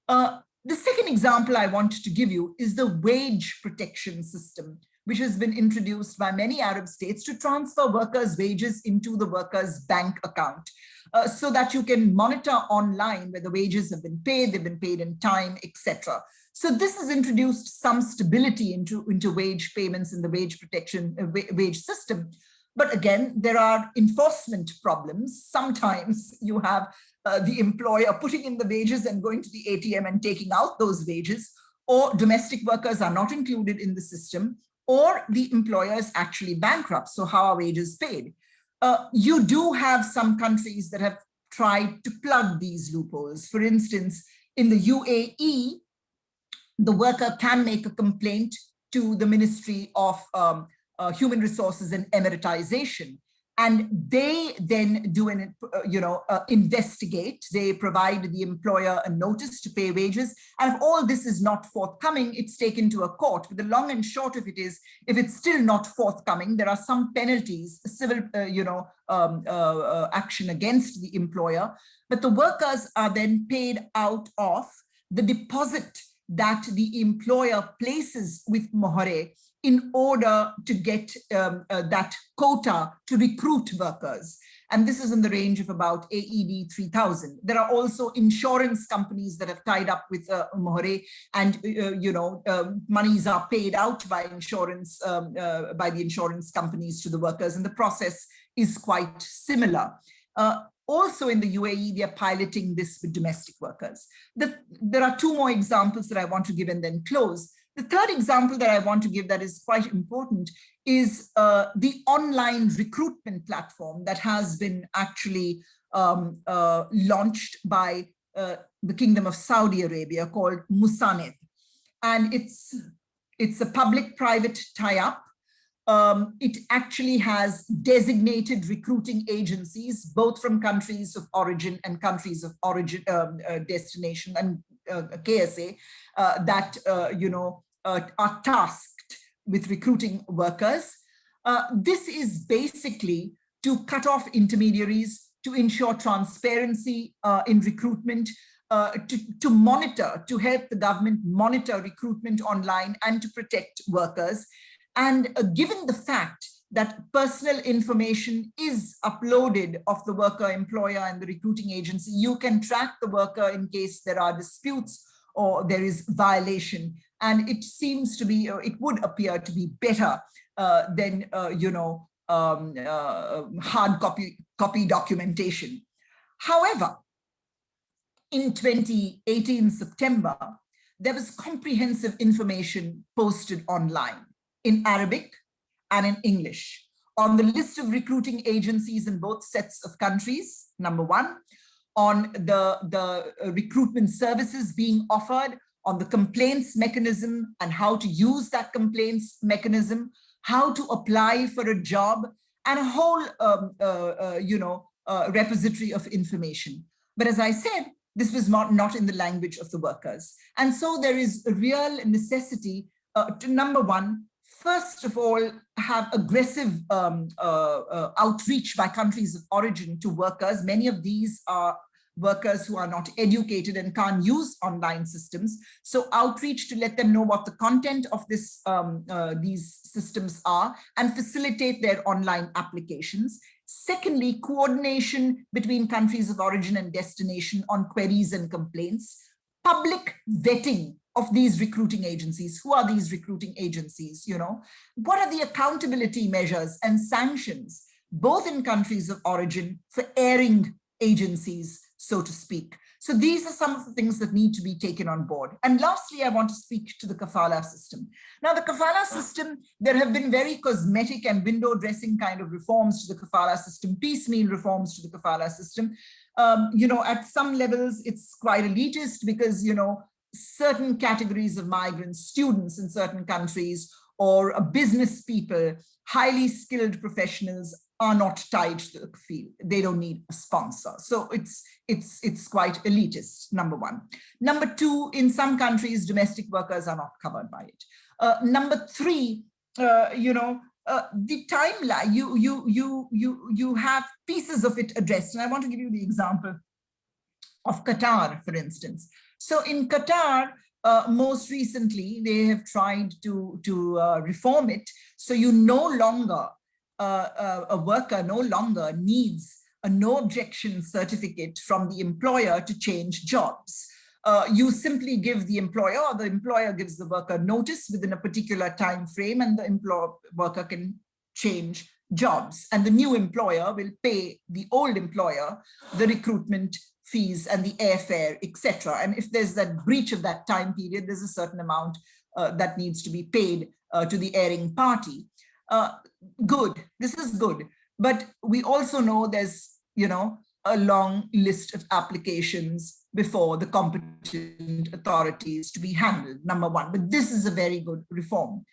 The second example I want to give you is the wage protection system, which has been introduced by many Arab states to transfer workers' wages into the workers' bank account, so that you can monitor online whether wages have been paid, they've been paid in time, etc. So this has introduced some stability into wage payments in the wage protection wage system. But again, there are enforcement problems. Sometimes you have the employer putting in the wages and going to the ATM and taking out those wages, or domestic workers are not included in the system, or the employer is actually bankrupt. So how are wages paid? You do have some countries that have tried to plug these loopholes. For instance, in the UAE, the worker can make a complaint to the Ministry of Human Resources and Emeritization, and they then do an investigate. They provide the employer a notice to pay wages, and if all this is not forthcoming, it's taken to a court. But the long and short of it is, if it's still not forthcoming, there are some penalties, civil action against the employer, but the workers are then paid out of the deposit that the employer places with Mohare in order to get that quota to recruit workers. And this is in the range of about AED 3,000. There are also insurance companies that have tied up with Mohare, and monies are paid out by insurance, by the insurance companies to the workers, and the process is quite similar. Also in the UAE, they are piloting this with domestic workers. There are two more examples that I want to give and then close. The third example that I want to give that is quite important is the online recruitment platform that has been actually launched by the Kingdom of Saudi Arabia, called Musanid. And it's a public-private tie-up. It actually has designated recruiting agencies, both from countries of origin and countries of origin, destination, and KSA, that are tasked with recruiting workers. This is basically to cut off intermediaries, to ensure transparency in recruitment, to monitor, to help the government monitor recruitment online and to protect workers. And given the fact that personal information is uploaded of the worker, employer, and the recruiting agency, you can track the worker in case there are disputes or there is violation. And it seems to be, it would appear to be better than, hard copy documentation. However, in 2018 September, there was comprehensive information posted online in Arabic and in English on the list of recruiting agencies in both sets of countries, number one, on the recruitment services being offered, on the complaints mechanism and how to use that complaints mechanism, how to apply for a job, and a whole repository of information. But as I said, this was not in the language of the workers. And so there is a real necessity to, number one, first of all, have aggressive outreach by countries of origin to workers. Many of these are workers who are not educated and can't use online systems. So outreach to let them know what the content of this, these systems are and facilitate their online applications. Secondly, coordination between countries of origin and destination on queries and complaints. Public vetting of these recruiting agencies. Who are these recruiting agencies? What are the accountability measures and sanctions both in countries of origin, for airing agencies, so to speak. So these are some of the things that need to be taken on board. And lastly, I want to speak to the kafala system. Now, the kafala system, there have been very cosmetic and window dressing kind of reforms to the kafala system, piecemeal reforms to the kafala system. At some levels, it's quite elitist because, certain categories of migrants, students in certain countries, or business people, highly skilled professionals are not tied to the field. They don't need a sponsor. So it's quite elitist, number one. Number two, in some countries, domestic workers are not covered by it. Number three, the timeline, you have pieces of it addressed. And I want to give you the example of Qatar, for instance. So in Qatar, most recently, they have tried to reform it. So you no longer, a worker no longer needs a no objection certificate from the employer to change jobs. You simply give the employer, or the employer gives the worker notice within a particular time frame, and the worker can change jobs. And the new employer will pay the old employer the recruitment fees and the airfare, etc. And if there's that breach of that time period, there's a certain amount that needs to be paid to the airing party. Good, this is good. But we also know there's, a long list of applications before the competent authorities to be handled, number one. But this is a very good reform.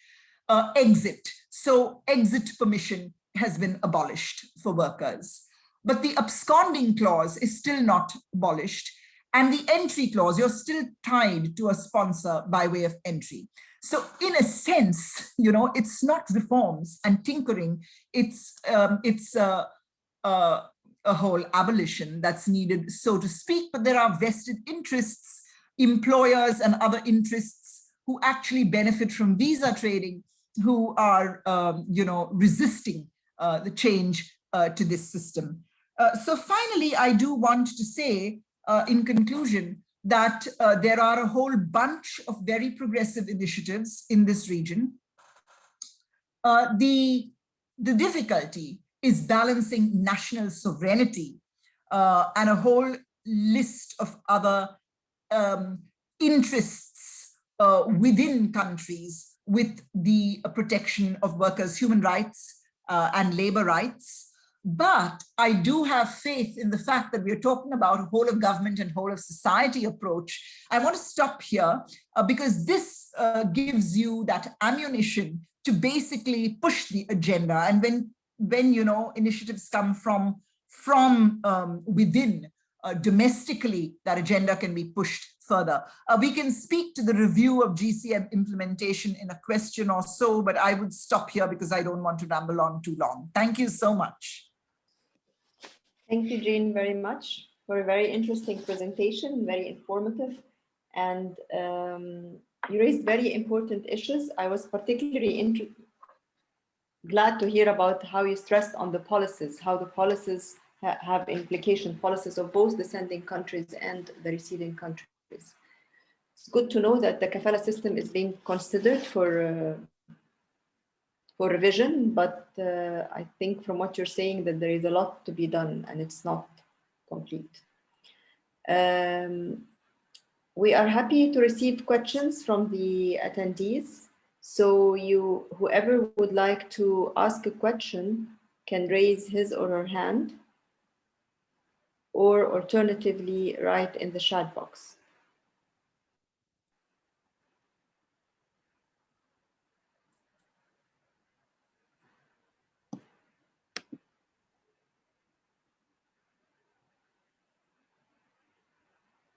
Exit. So exit permission has been abolished for workers. But the absconding clause is still not abolished. And the entry clause, you're still tied to a sponsor by way of entry. So in a sense, it's not reforms and tinkering, it's a whole abolition that's needed, so to speak. But there are vested interests, employers and other interests who actually benefit from visa trading, who are, resisting the change to this system. So finally, I do want to say, in conclusion, that there are a whole bunch of very progressive initiatives in this region. The difficulty is balancing national sovereignty and a whole list of other interests within countries with the protection of workers' human rights and labor rights. But I do have faith in the fact that we're talking about a whole of government and whole of society approach. I want to stop here because this gives you that ammunition to basically push the agenda. And when initiatives come from within, domestically, that agenda can be pushed further. We can speak to the review of GCM implementation in a question or so, but I would stop here because I don't want to ramble on too long. Thank you so much. Thank you, Jane, very much for a very interesting presentation, very informative, and you raised very important issues. I was particularly glad to hear about how you stressed on the policies, how the policies have implication, policies of both the sending countries and the receiving countries. It's good to know that the kafala system is being considered for revision, but I think from what you're saying that there is a lot to be done and it's not complete. We are happy to receive questions from the attendees. So whoever would like to ask a question can raise his or her hand, or alternatively write in the chat box.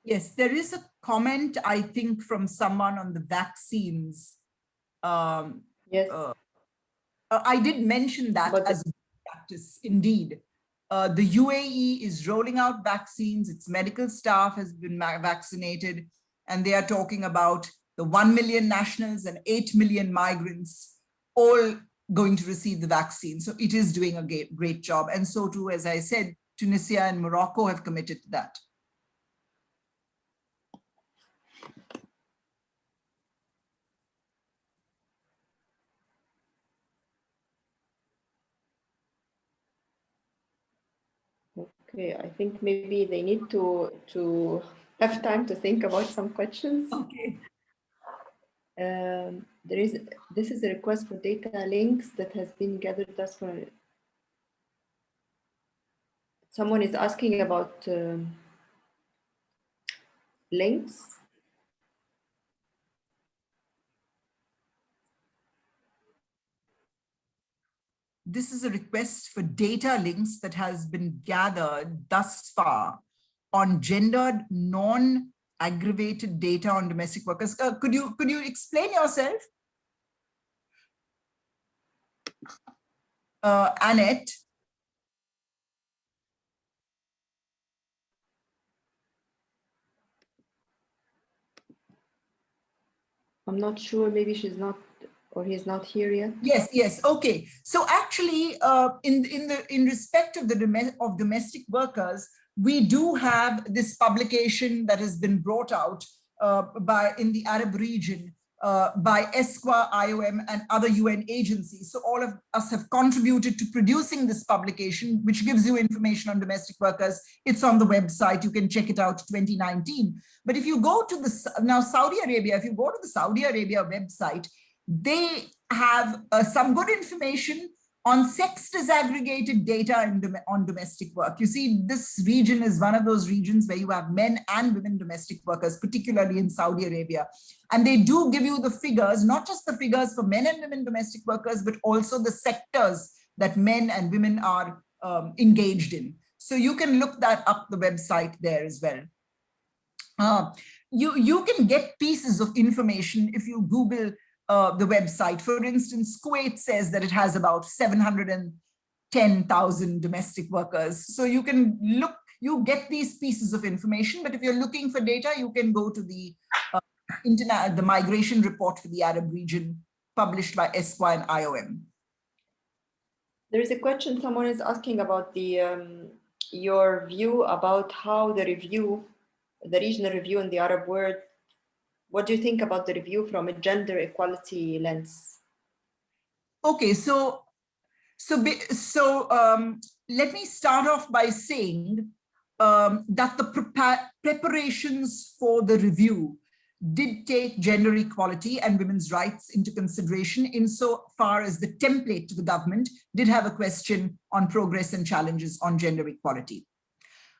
Yes, there is a comment, I think, from someone on the vaccines. Yes. I did mention that as practice, indeed. The UAE is rolling out vaccines. Its medical staff has been vaccinated, and they are talking about the 1 million nationals and 8 million migrants all going to receive the vaccine. So it is doing a great job. And so too, as I said, Tunisia and Morocco have committed to that. Okay, I think maybe they need to have time to think about some questions. Okay. This is a request for data links that has been gathered thus far. Someone is asking about links. This is a request for data links that has been gathered thus far on gendered non-aggravated data on domestic workers. Could you explain yourself? Annette. I'm not sure, maybe she's not, or he's not here yet. Yes. Okay. So actually, in respect of domestic workers, we do have this publication that has been brought out in the Arab region by ESQA, IOM, and other UN agencies. So all of us have contributed to producing this publication, which gives you information on domestic workers. It's on the website. You can check it out, 2019. But if you go to now Saudi Arabia, if you go to the Saudi Arabia website, they have some good information on sex disaggregated data on domestic work. You see, this region is one of those regions where you have men and women domestic workers, particularly in Saudi Arabia. And they do give you the figures, not just the figures for men and women domestic workers, but also the sectors that men and women are engaged in. So you can look that up the website there as well. You can get pieces of information if you Google the website. For instance, Kuwait says that it has about 710,000 domestic workers. So you can look, you get these pieces of information, but if you're looking for data, you can go to the the migration report for the Arab region published by ESQA and IOM. There is a question someone is asking about your view about how the regional review in the Arab world. What do you think about the review from a gender equality lens? Okay, so let me start off by saying that the preparations for the review did take gender equality and women's rights into consideration insofar as the template to the government did have a question on progress and challenges on gender equality.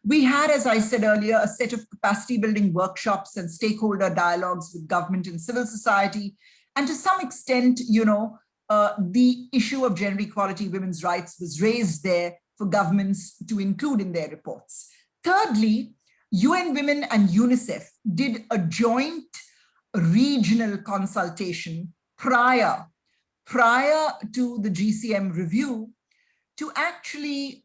We had, as I said earlier, a set of capacity building workshops and stakeholder dialogues with government and civil society. And to some extent, the issue of gender equality, women's rights was raised there for governments to include in their reports. Thirdly, UN Women and UNICEF did a joint regional consultation prior to the GCM review to actually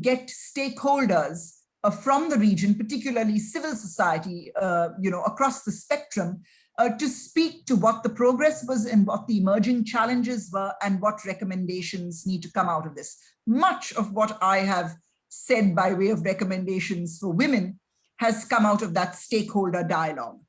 get stakeholders from the region, particularly civil society, across the spectrum, to speak to what the progress was and what the emerging challenges were and what recommendations need to come out of this. Much of what I have said by way of recommendations for women has come out of that stakeholder dialogue.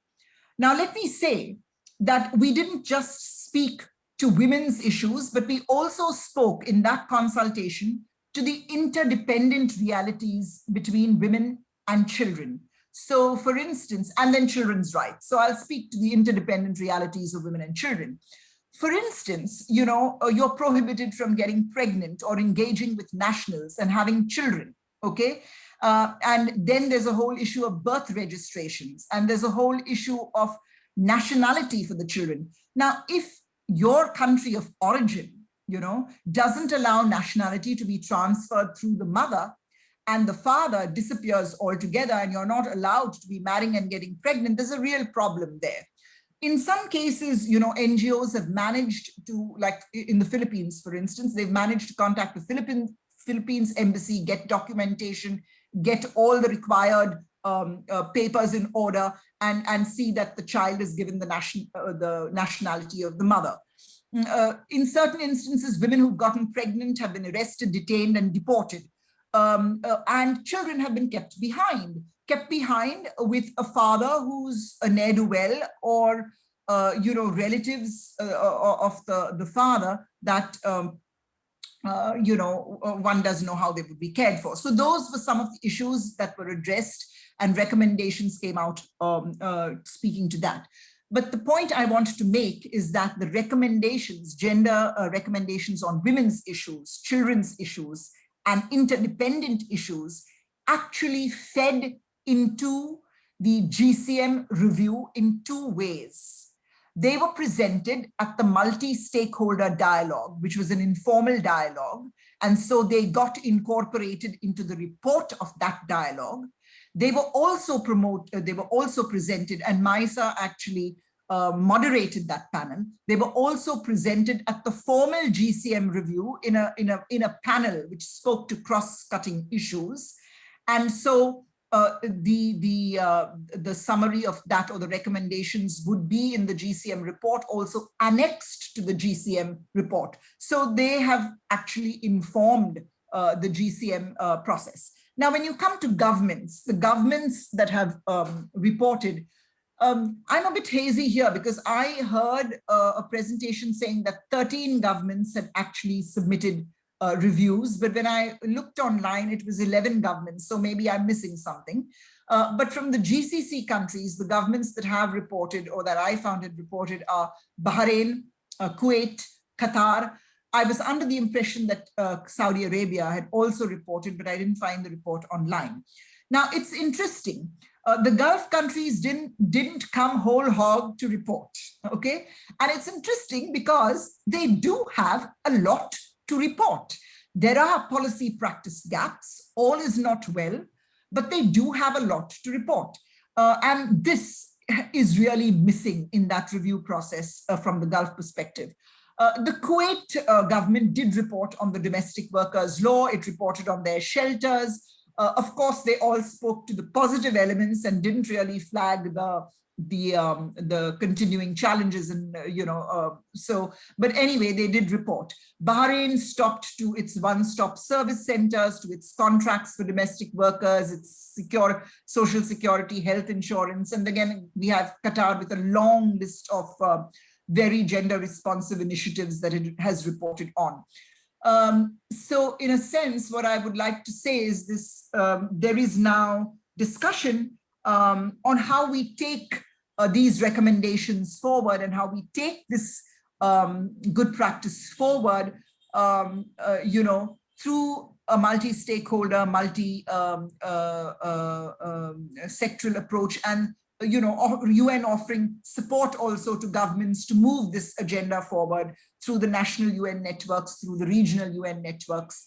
Now, let me say that we didn't just speak to women's issues, but we also spoke in that consultation to the interdependent realities between women and children. So for instance, and then children's rights. So I'll speak to the interdependent realities of women and children. For instance, you're prohibited from getting pregnant or engaging with nationals and having children, okay? And then there's a whole issue of birth registrations, and there's a whole issue of nationality for the children. Now, if your country of origin, doesn't allow nationality to be transferred through the mother, and the father disappears altogether, and you're not allowed to be marrying and getting pregnant, there's a real problem there. In some cases, NGOs have managed to, like in the Philippines, for instance, they've managed to contact the Philippines embassy, get documentation, get all the required papers in order, and see that the child is given the nationality of the mother. In certain instances, women who've gotten pregnant have been arrested, detained, and deported. And children have been kept behind with a father who's a ne'er-do-well, or relatives of the father that one doesn't know how they would be cared for. So those were some of the issues that were addressed, and recommendations came out speaking to that. But the point I wanted to make is that the recommendations, gender recommendations on women's issues, children's issues, and interdependent issues actually fed into the GCM review in two ways. They were presented at the multi-stakeholder dialogue, which was an informal dialogue. And so they got incorporated into the report of that dialogue. They were also presented, and Maisa actually moderated that panel. They were also presented at the formal GCM review in a panel which spoke to cross-cutting issues. And so the summary of that, or the recommendations, would be in the GCM report, also annexed to the GCM report. So they have actually informed the GCM process. Now, when you come to governments, the governments that have reported, I'm a bit hazy here because I heard a presentation saying that 13 governments had actually submitted reviews, but when I looked online, it was 11 governments, so maybe I'm missing something. But from the GCC countries, the governments that have reported, or that I found had reported, are Bahrain, Kuwait, Qatar. I was under the impression that Saudi Arabia had also reported, but I didn't find the report online. Now, it's interesting. The Gulf countries didn't come whole hog to report, okay? And it's interesting because they do have a lot to report. There are policy practice gaps, all is not well, but they do have a lot to report. And this is really missing in that review process from the Gulf perspective. The Kuwait government did report on the domestic workers law. It reported on their shelters. Of course, they all spoke to the positive elements and didn't really flag the continuing challenges, and but anyway, they did report. Bahrain stopped to its one-stop service centers, to its contracts for domestic workers, its social security, health insurance. And again, we have Qatar with a long list of very gender responsive initiatives that it has reported on. So in a sense, what I would like to say is this, there is now discussion on how we take these recommendations forward, and how we take this good practice forward, through a multi-stakeholder, multi-sectoral approach, and UN offering support also to governments to move this agenda forward through the national UN networks, through the regional UN networks,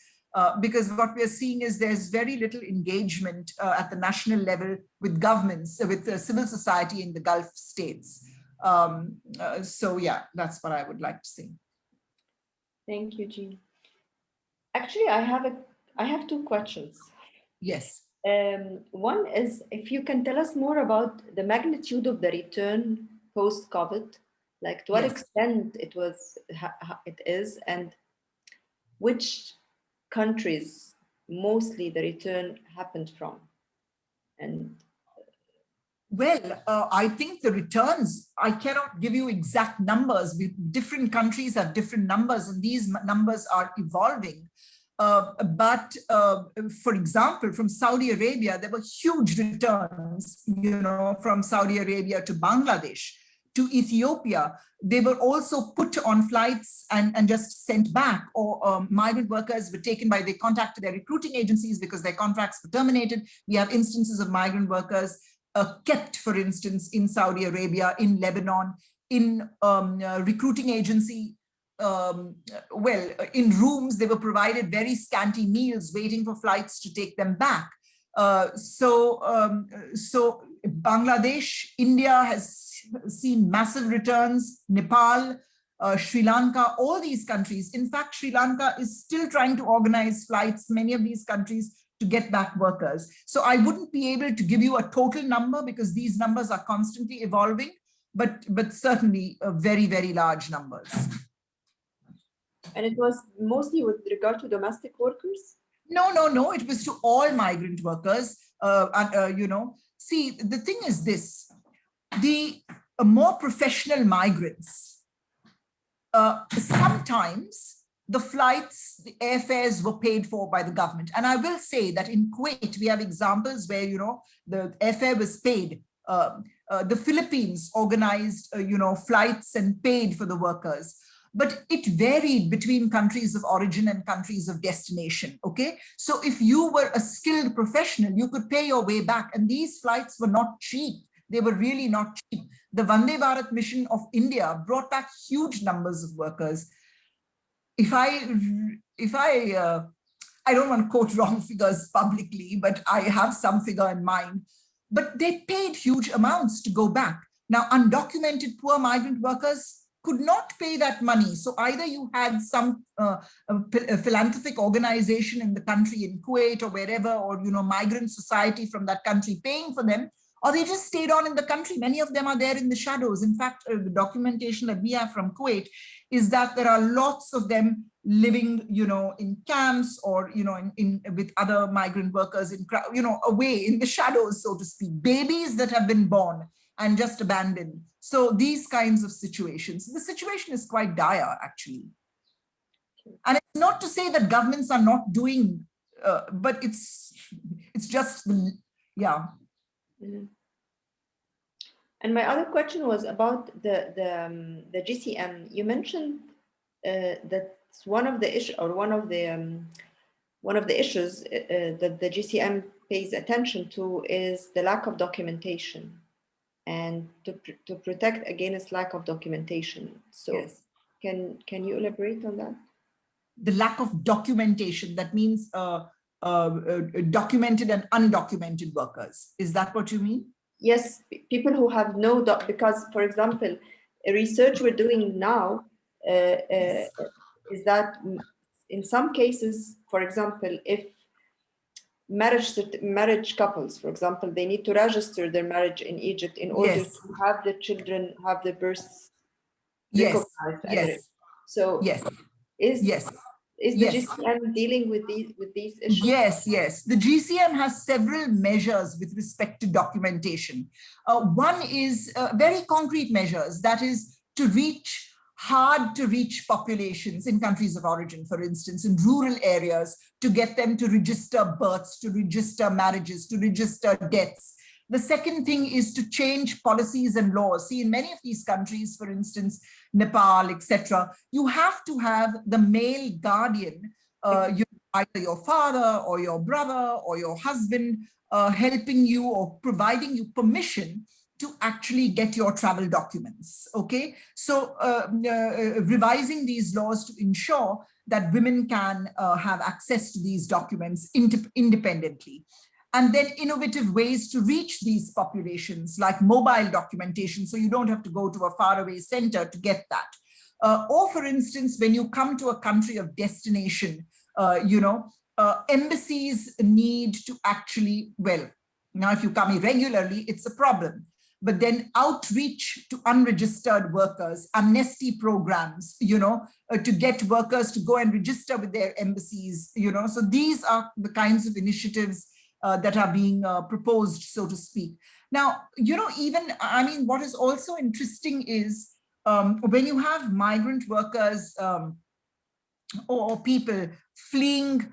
because what we are seeing is there's very little engagement at the national level with governments, with civil society in the Gulf states. So yeah, that's what I would like to say. Thank you, Jean. Actually, I have two questions. Yes. One is, if you can tell us more about the magnitude of the return post-COVID, like to what extent it is, and which countries mostly the return happened from. And well, I think the returns, I cannot give you exact numbers. Different countries have different numbers, and these numbers are evolving. But for example, from Saudi Arabia, there were huge returns, from Saudi Arabia to Bangladesh, to Ethiopia. They were also put on flights and just sent back, or migrant workers were taken they contacted their recruiting agencies because their contracts were terminated. We have instances of migrant workers kept, for instance, in Saudi Arabia, in Lebanon, in recruiting agency. In rooms, they were provided very scanty meals, waiting for flights to take them back. So Bangladesh, India has seen massive returns, Nepal, Sri Lanka, all these countries. In fact, Sri Lanka is still trying to organize flights, many of these countries, to get back workers. So I wouldn't be able to give you a total number because these numbers are constantly evolving, but certainly very, very large numbers. And it was mostly with regard to domestic workers? No. It was to all migrant workers. See, the thing is this: the more professional migrants sometimes the flights, the airfares were paid for by the government. And I will say that in Kuwait, we have examples where, the airfare was paid. The Philippines organized, flights and paid for the workers. But it varied between countries of origin and countries of destination, okay? So if you were a skilled professional, you could pay your way back. And these flights were not cheap. They were really not cheap. The Vande Bharat mission of India brought back huge numbers of workers. I don't want to quote wrong figures publicly, but I have some figure in mind, but they paid huge amounts to go back. Now, undocumented poor migrant workers could not pay that money. So either you had some a philanthropic organization in the country, in Kuwait or wherever, or, migrant society from that country paying for them, or they just stayed on in the country. Many of them are there in the shadows. In fact, the documentation that we have from Kuwait is that there are lots of them living, in camps or, in with other migrant workers, away in the shadows, so to speak, babies that have been born and just abandoned. So these kinds of situations, the situation is quite dire, actually. And it's not to say that governments are not doing, but it's just, yeah. Mm-hmm. And my other question was about the GCM. You mentioned that one of the issues, or one of the issues that the GCM pays attention to is the lack of documentation, and to protect against lack of documentation. So yes. Can you elaborate on that? The lack of documentation, that means documented and undocumented workers. Is that what you mean? Yes, people who have no because, for example, research we're doing now is that in some cases, for example, if marriage couples, for example, they need to register their marriage in Egypt in order yes. to have the children have the births yes. recognized. Yes. So yes. is yes. is the yes. GCM dealing with these issues? Yes. The GCM has several measures with respect to documentation. One is very concrete measures, that is to reach hard to reach populations in countries of origin, for instance, in rural areas, to get them to register births, to register marriages, to register deaths. The second thing is to change policies and laws. See, in many of these countries, for instance, Nepal, etc., you have to have the male guardian, either your father or your brother or your husband, helping you or providing you permission to actually get your travel documents, okay? So revising these laws to ensure that women can have access to these documents independently. And then innovative ways to reach these populations, like mobile documentation, so you don't have to go to a faraway center to get that. Or for instance, when you come to a country of destination, embassies need to actually, well, now if you come irregularly, it's a problem. But then outreach to unregistered workers, amnesty programs, to get workers to go and register with their embassies, so these are the kinds of initiatives that are being proposed, so to speak. Now, what is also interesting is when you have migrant workers or people fleeing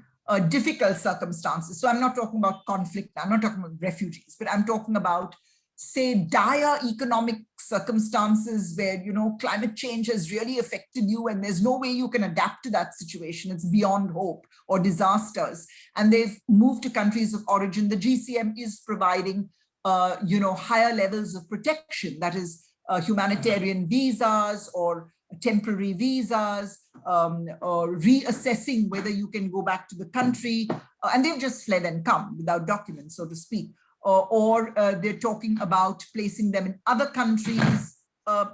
difficult circumstances. So I'm not talking about conflict, I'm not talking about refugees, but I'm talking about, say, dire economic circumstances where, climate change has really affected you and there's no way you can adapt to that situation. It's beyond hope, or disasters. And they've moved to countries of origin. The GCM is providing, higher levels of protection, that is humanitarian visas or temporary visas, or reassessing whether you can go back to the country. And they've just fled and come without documents, so to speak. Or they're talking about placing them in other countries.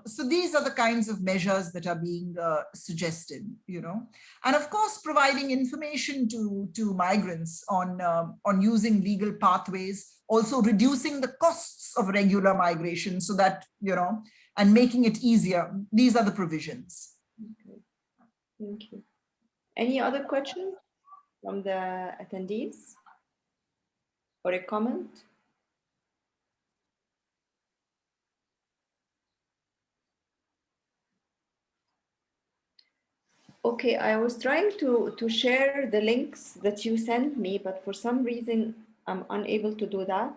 So these are the kinds of measures that are being suggested, and of course, providing information to migrants on using legal pathways, also reducing the costs of regular migration so that, and making it easier. These are the provisions. Okay. Thank you. Any other questions from the attendees or a comment? Okay, I was trying to share the links that you sent me, but for some reason I'm unable to do that.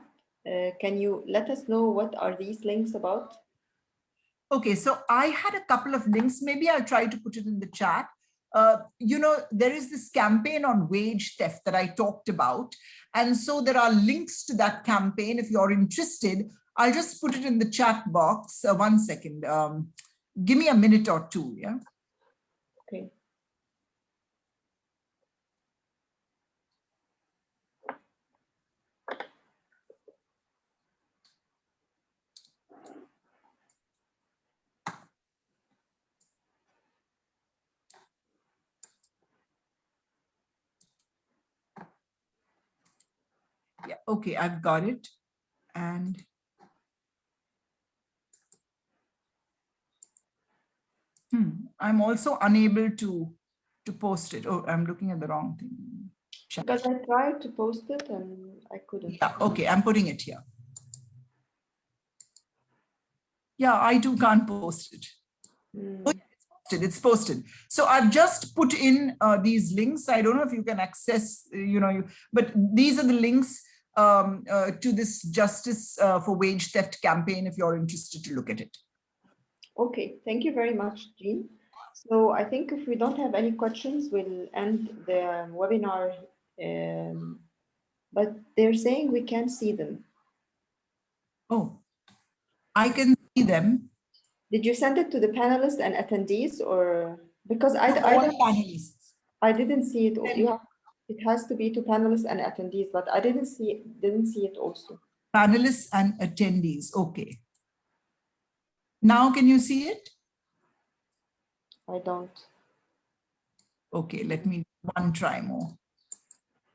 Can you let us know what are these links about? Okay, so I had a couple of links. Maybe I'll try to put it in the chat. There is this campaign on wage theft that I talked about. And so there are links to that campaign. If you're interested, I'll just put it in the chat box. 1 second. Give me a minute or two. Yeah. Okay. Yeah. Okay, I've got it. And I'm also unable to post it. Oh, I'm looking at the wrong thing. Chat. Because I tried to post it and I couldn't. Yeah, okay, I'm putting it here. Yeah, I too can't post it. Oh, yeah, it's posted. So I've just put in these links. I don't know if you can access, but these are the links to this Justice for Wage Theft campaign if you're interested to look at it. Okay, thank you very much, Jean. So I think if we don't have any questions, we'll end the webinar. But they're saying we can't see them. Oh, I can see them. Did you send it to the panelists and attendees, or because I panelists. I didn't see it. It has to be to panelists and attendees, but I didn't see it also. Panelists and attendees. Okay. Now can you see it? I don't. Okay, let me one try more.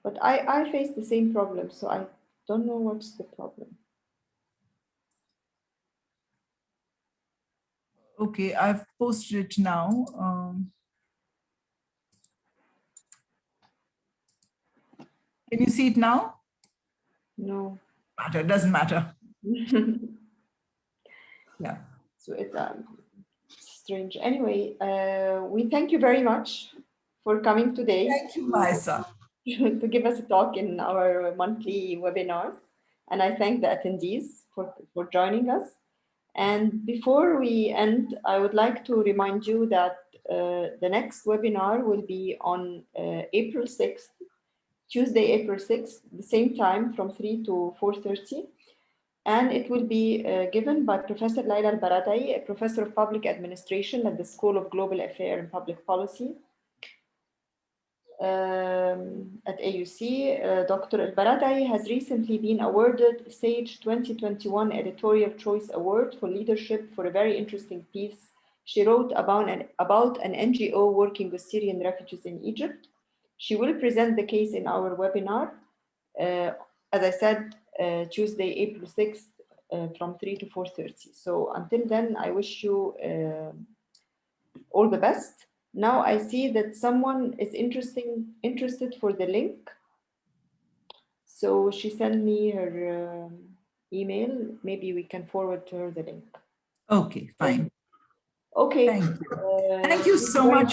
But I face the same problem, so I don't know what's the problem. Okay, I've posted it now. Can you see it now? No. It doesn't matter. Yeah. So it's strange. Anyway, we thank you very much for coming today. Thank you, Maisa. To give us a talk in our monthly webinars. And I thank the attendees for joining us. And before we end, I would like to remind you that the next webinar will be on April 6th, Tuesday, April 6th, the same time from 3 to 4:30. And it will be given by Professor Laila Al-Baradei, a professor of public administration at the School of Global Affairs and Public Policy at AUC. Dr. Al-Baradei has recently been awarded Sage 2021 Editorial Choice Award for leadership for a very interesting piece she wrote about an NGO working with Syrian refugees in Egypt. She will present the case in our webinar, as I said, Tuesday, April 6th, from 3 to 4:30. So until then, I wish you all the best. Now I see that someone is interested for the link. So she sent me her email. Maybe we can forward to her the link. Okay, fine. Okay. Thank you so much.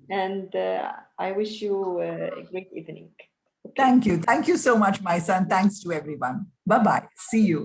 And I wish you a great evening. Okay. Thank you. Thank you so much, Maisa, and thanks to everyone. Bye-bye. See you.